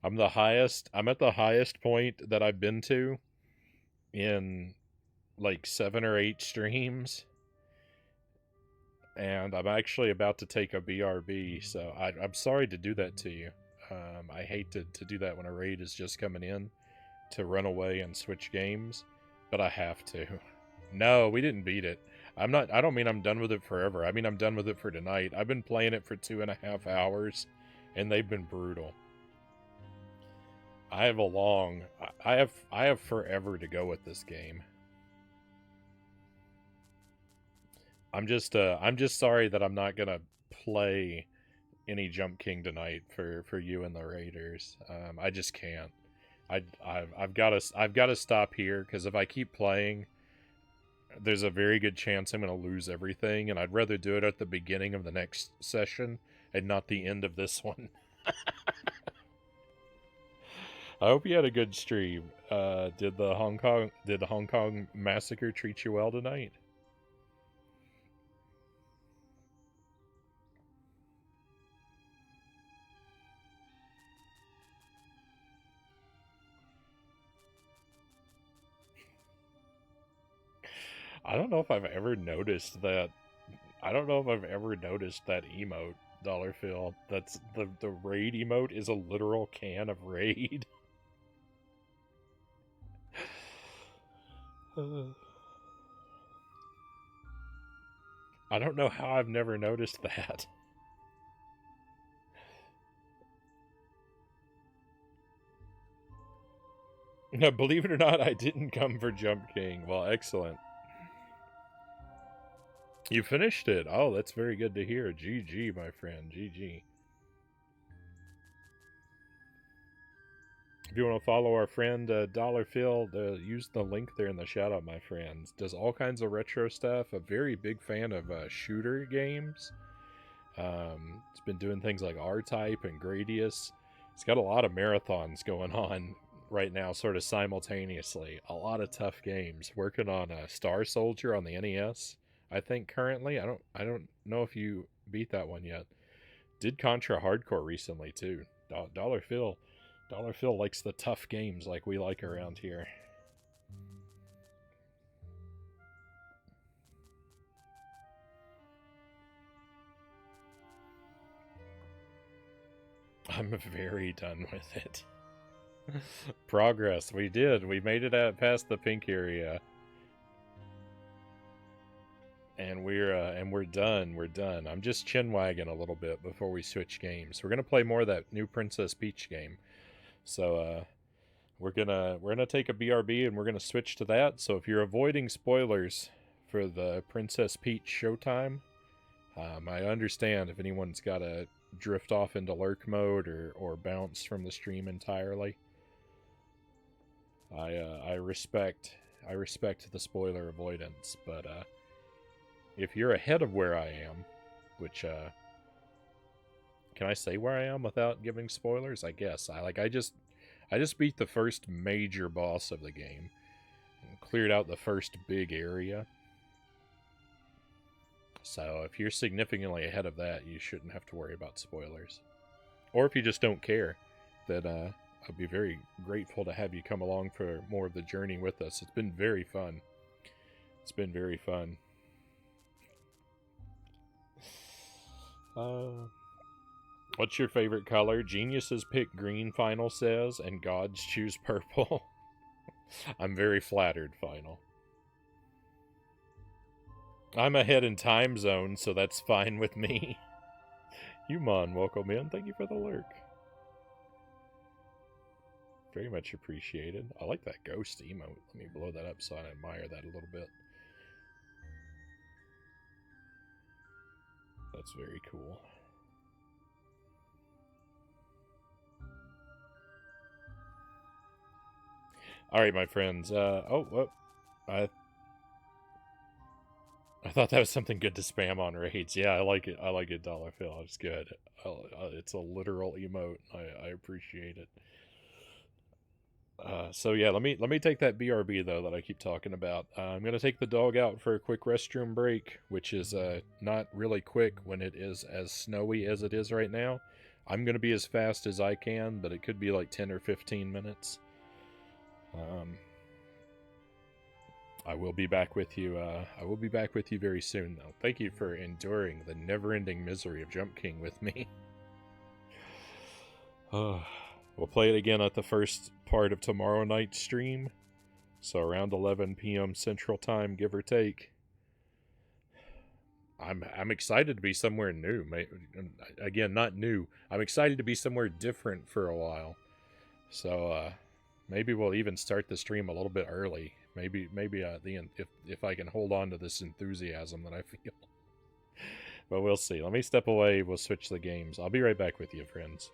I'm at the highest point that I've been to in like 7 or 8 streams. And I'm actually about to take a BRB, so I'm sorry to do that to you. I hate to do that when a raid is just coming in, to run away and switch games, but I have to. No, we didn't beat it. I don't mean I'm done with it forever. I mean I'm done with it for tonight. I've been playing it for 2.5 hours, and they've been brutal. I have forever to go with this game. I'm just sorry that I'm not gonna play any Jump King tonight for you and the Raiders. I just can't. I've got to stop here, because if I keep playing, there's a very good chance I'm gonna lose everything, and I'd rather do it at the beginning of the next session and not the end of this one. I hope you had a good stream. Did the Hong Kong massacre treat you well tonight? I don't know if I've ever noticed that. I don't know if I've ever noticed that emote, Dollar Phil. That's the raid emote is a literal can of raid. I don't know how I've never noticed that. No, believe it or not, I didn't come for Jump King. Well, excellent. You finished it. Oh, that's very good to hear. GG, my friend. GG. If you want to follow our friend Dollar Phil, use the link there in the shout out, my friends. Does all kinds of retro stuff. A very big fan of shooter games. It's been doing things like R-Type and Gradius. It's got a lot of marathons going on right now, sort of simultaneously. A lot of tough games. Working on Star Soldier on the NES, I think currently. I don't know if you beat that one yet. Did Contra Hardcore recently too. Dollar Phil likes the tough games like we like around here. I'm very done with it. Progress. We did. We made it out past the pink area. And we're done. We're done. I'm just chin wagging a little bit before we switch games. We're gonna play more of that new Princess Peach game. So we're gonna take a BRB and we're gonna switch to that. So if you're avoiding spoilers for the Princess Peach showtime, I understand if anyone's got to drift off into lurk mode or bounce from the stream entirely. I respect the spoiler avoidance, but if you're ahead of where I am, which can I say where I am without giving spoilers? I guess I just beat the first major boss of the game and cleared out the first big area. So if you're significantly ahead of that, you shouldn't have to worry about spoilers. Or if you just don't care, then I'd be very grateful to have you come along for more of the journey with us. It's been very fun. It's been very fun. What's your favorite color? Geniuses pick green, Final says, and gods choose purple. I'm very flattered, Final. I'm ahead in time zone, so that's fine with me. Human, welcome in. Thank you for the lurk. Very much appreciated. I like that ghost emote. Let me blow that up so I admire that a little bit. That's very cool. Alright, my friends. I thought that was something good to spam on raids. Yeah, I like it. I like it, Dollar Phil. It's good. It's a literal emote. I appreciate it. So yeah, let me take that BRB though that I keep talking about. I'm gonna take the dog out for a quick restroom break, which is not really quick when it is as snowy as it is right now. I'm gonna be as fast as I can, but it could be like 10 or 15 minutes. I will be back with you. I will be back with you very soon, though. Thank you for enduring the never-ending misery of Jump King with me. We'll play it again at the first part of tomorrow night's stream, so around 11 p.m. Central Time, give or take. I'm excited to be somewhere new. Again, not new. I'm excited to be somewhere different for a while. So maybe we'll even start the stream a little bit early. Maybe at the end, if I can hold on to this enthusiasm that I feel. But we'll see. Let me step away. We'll switch the games. I'll be right back with you, friends.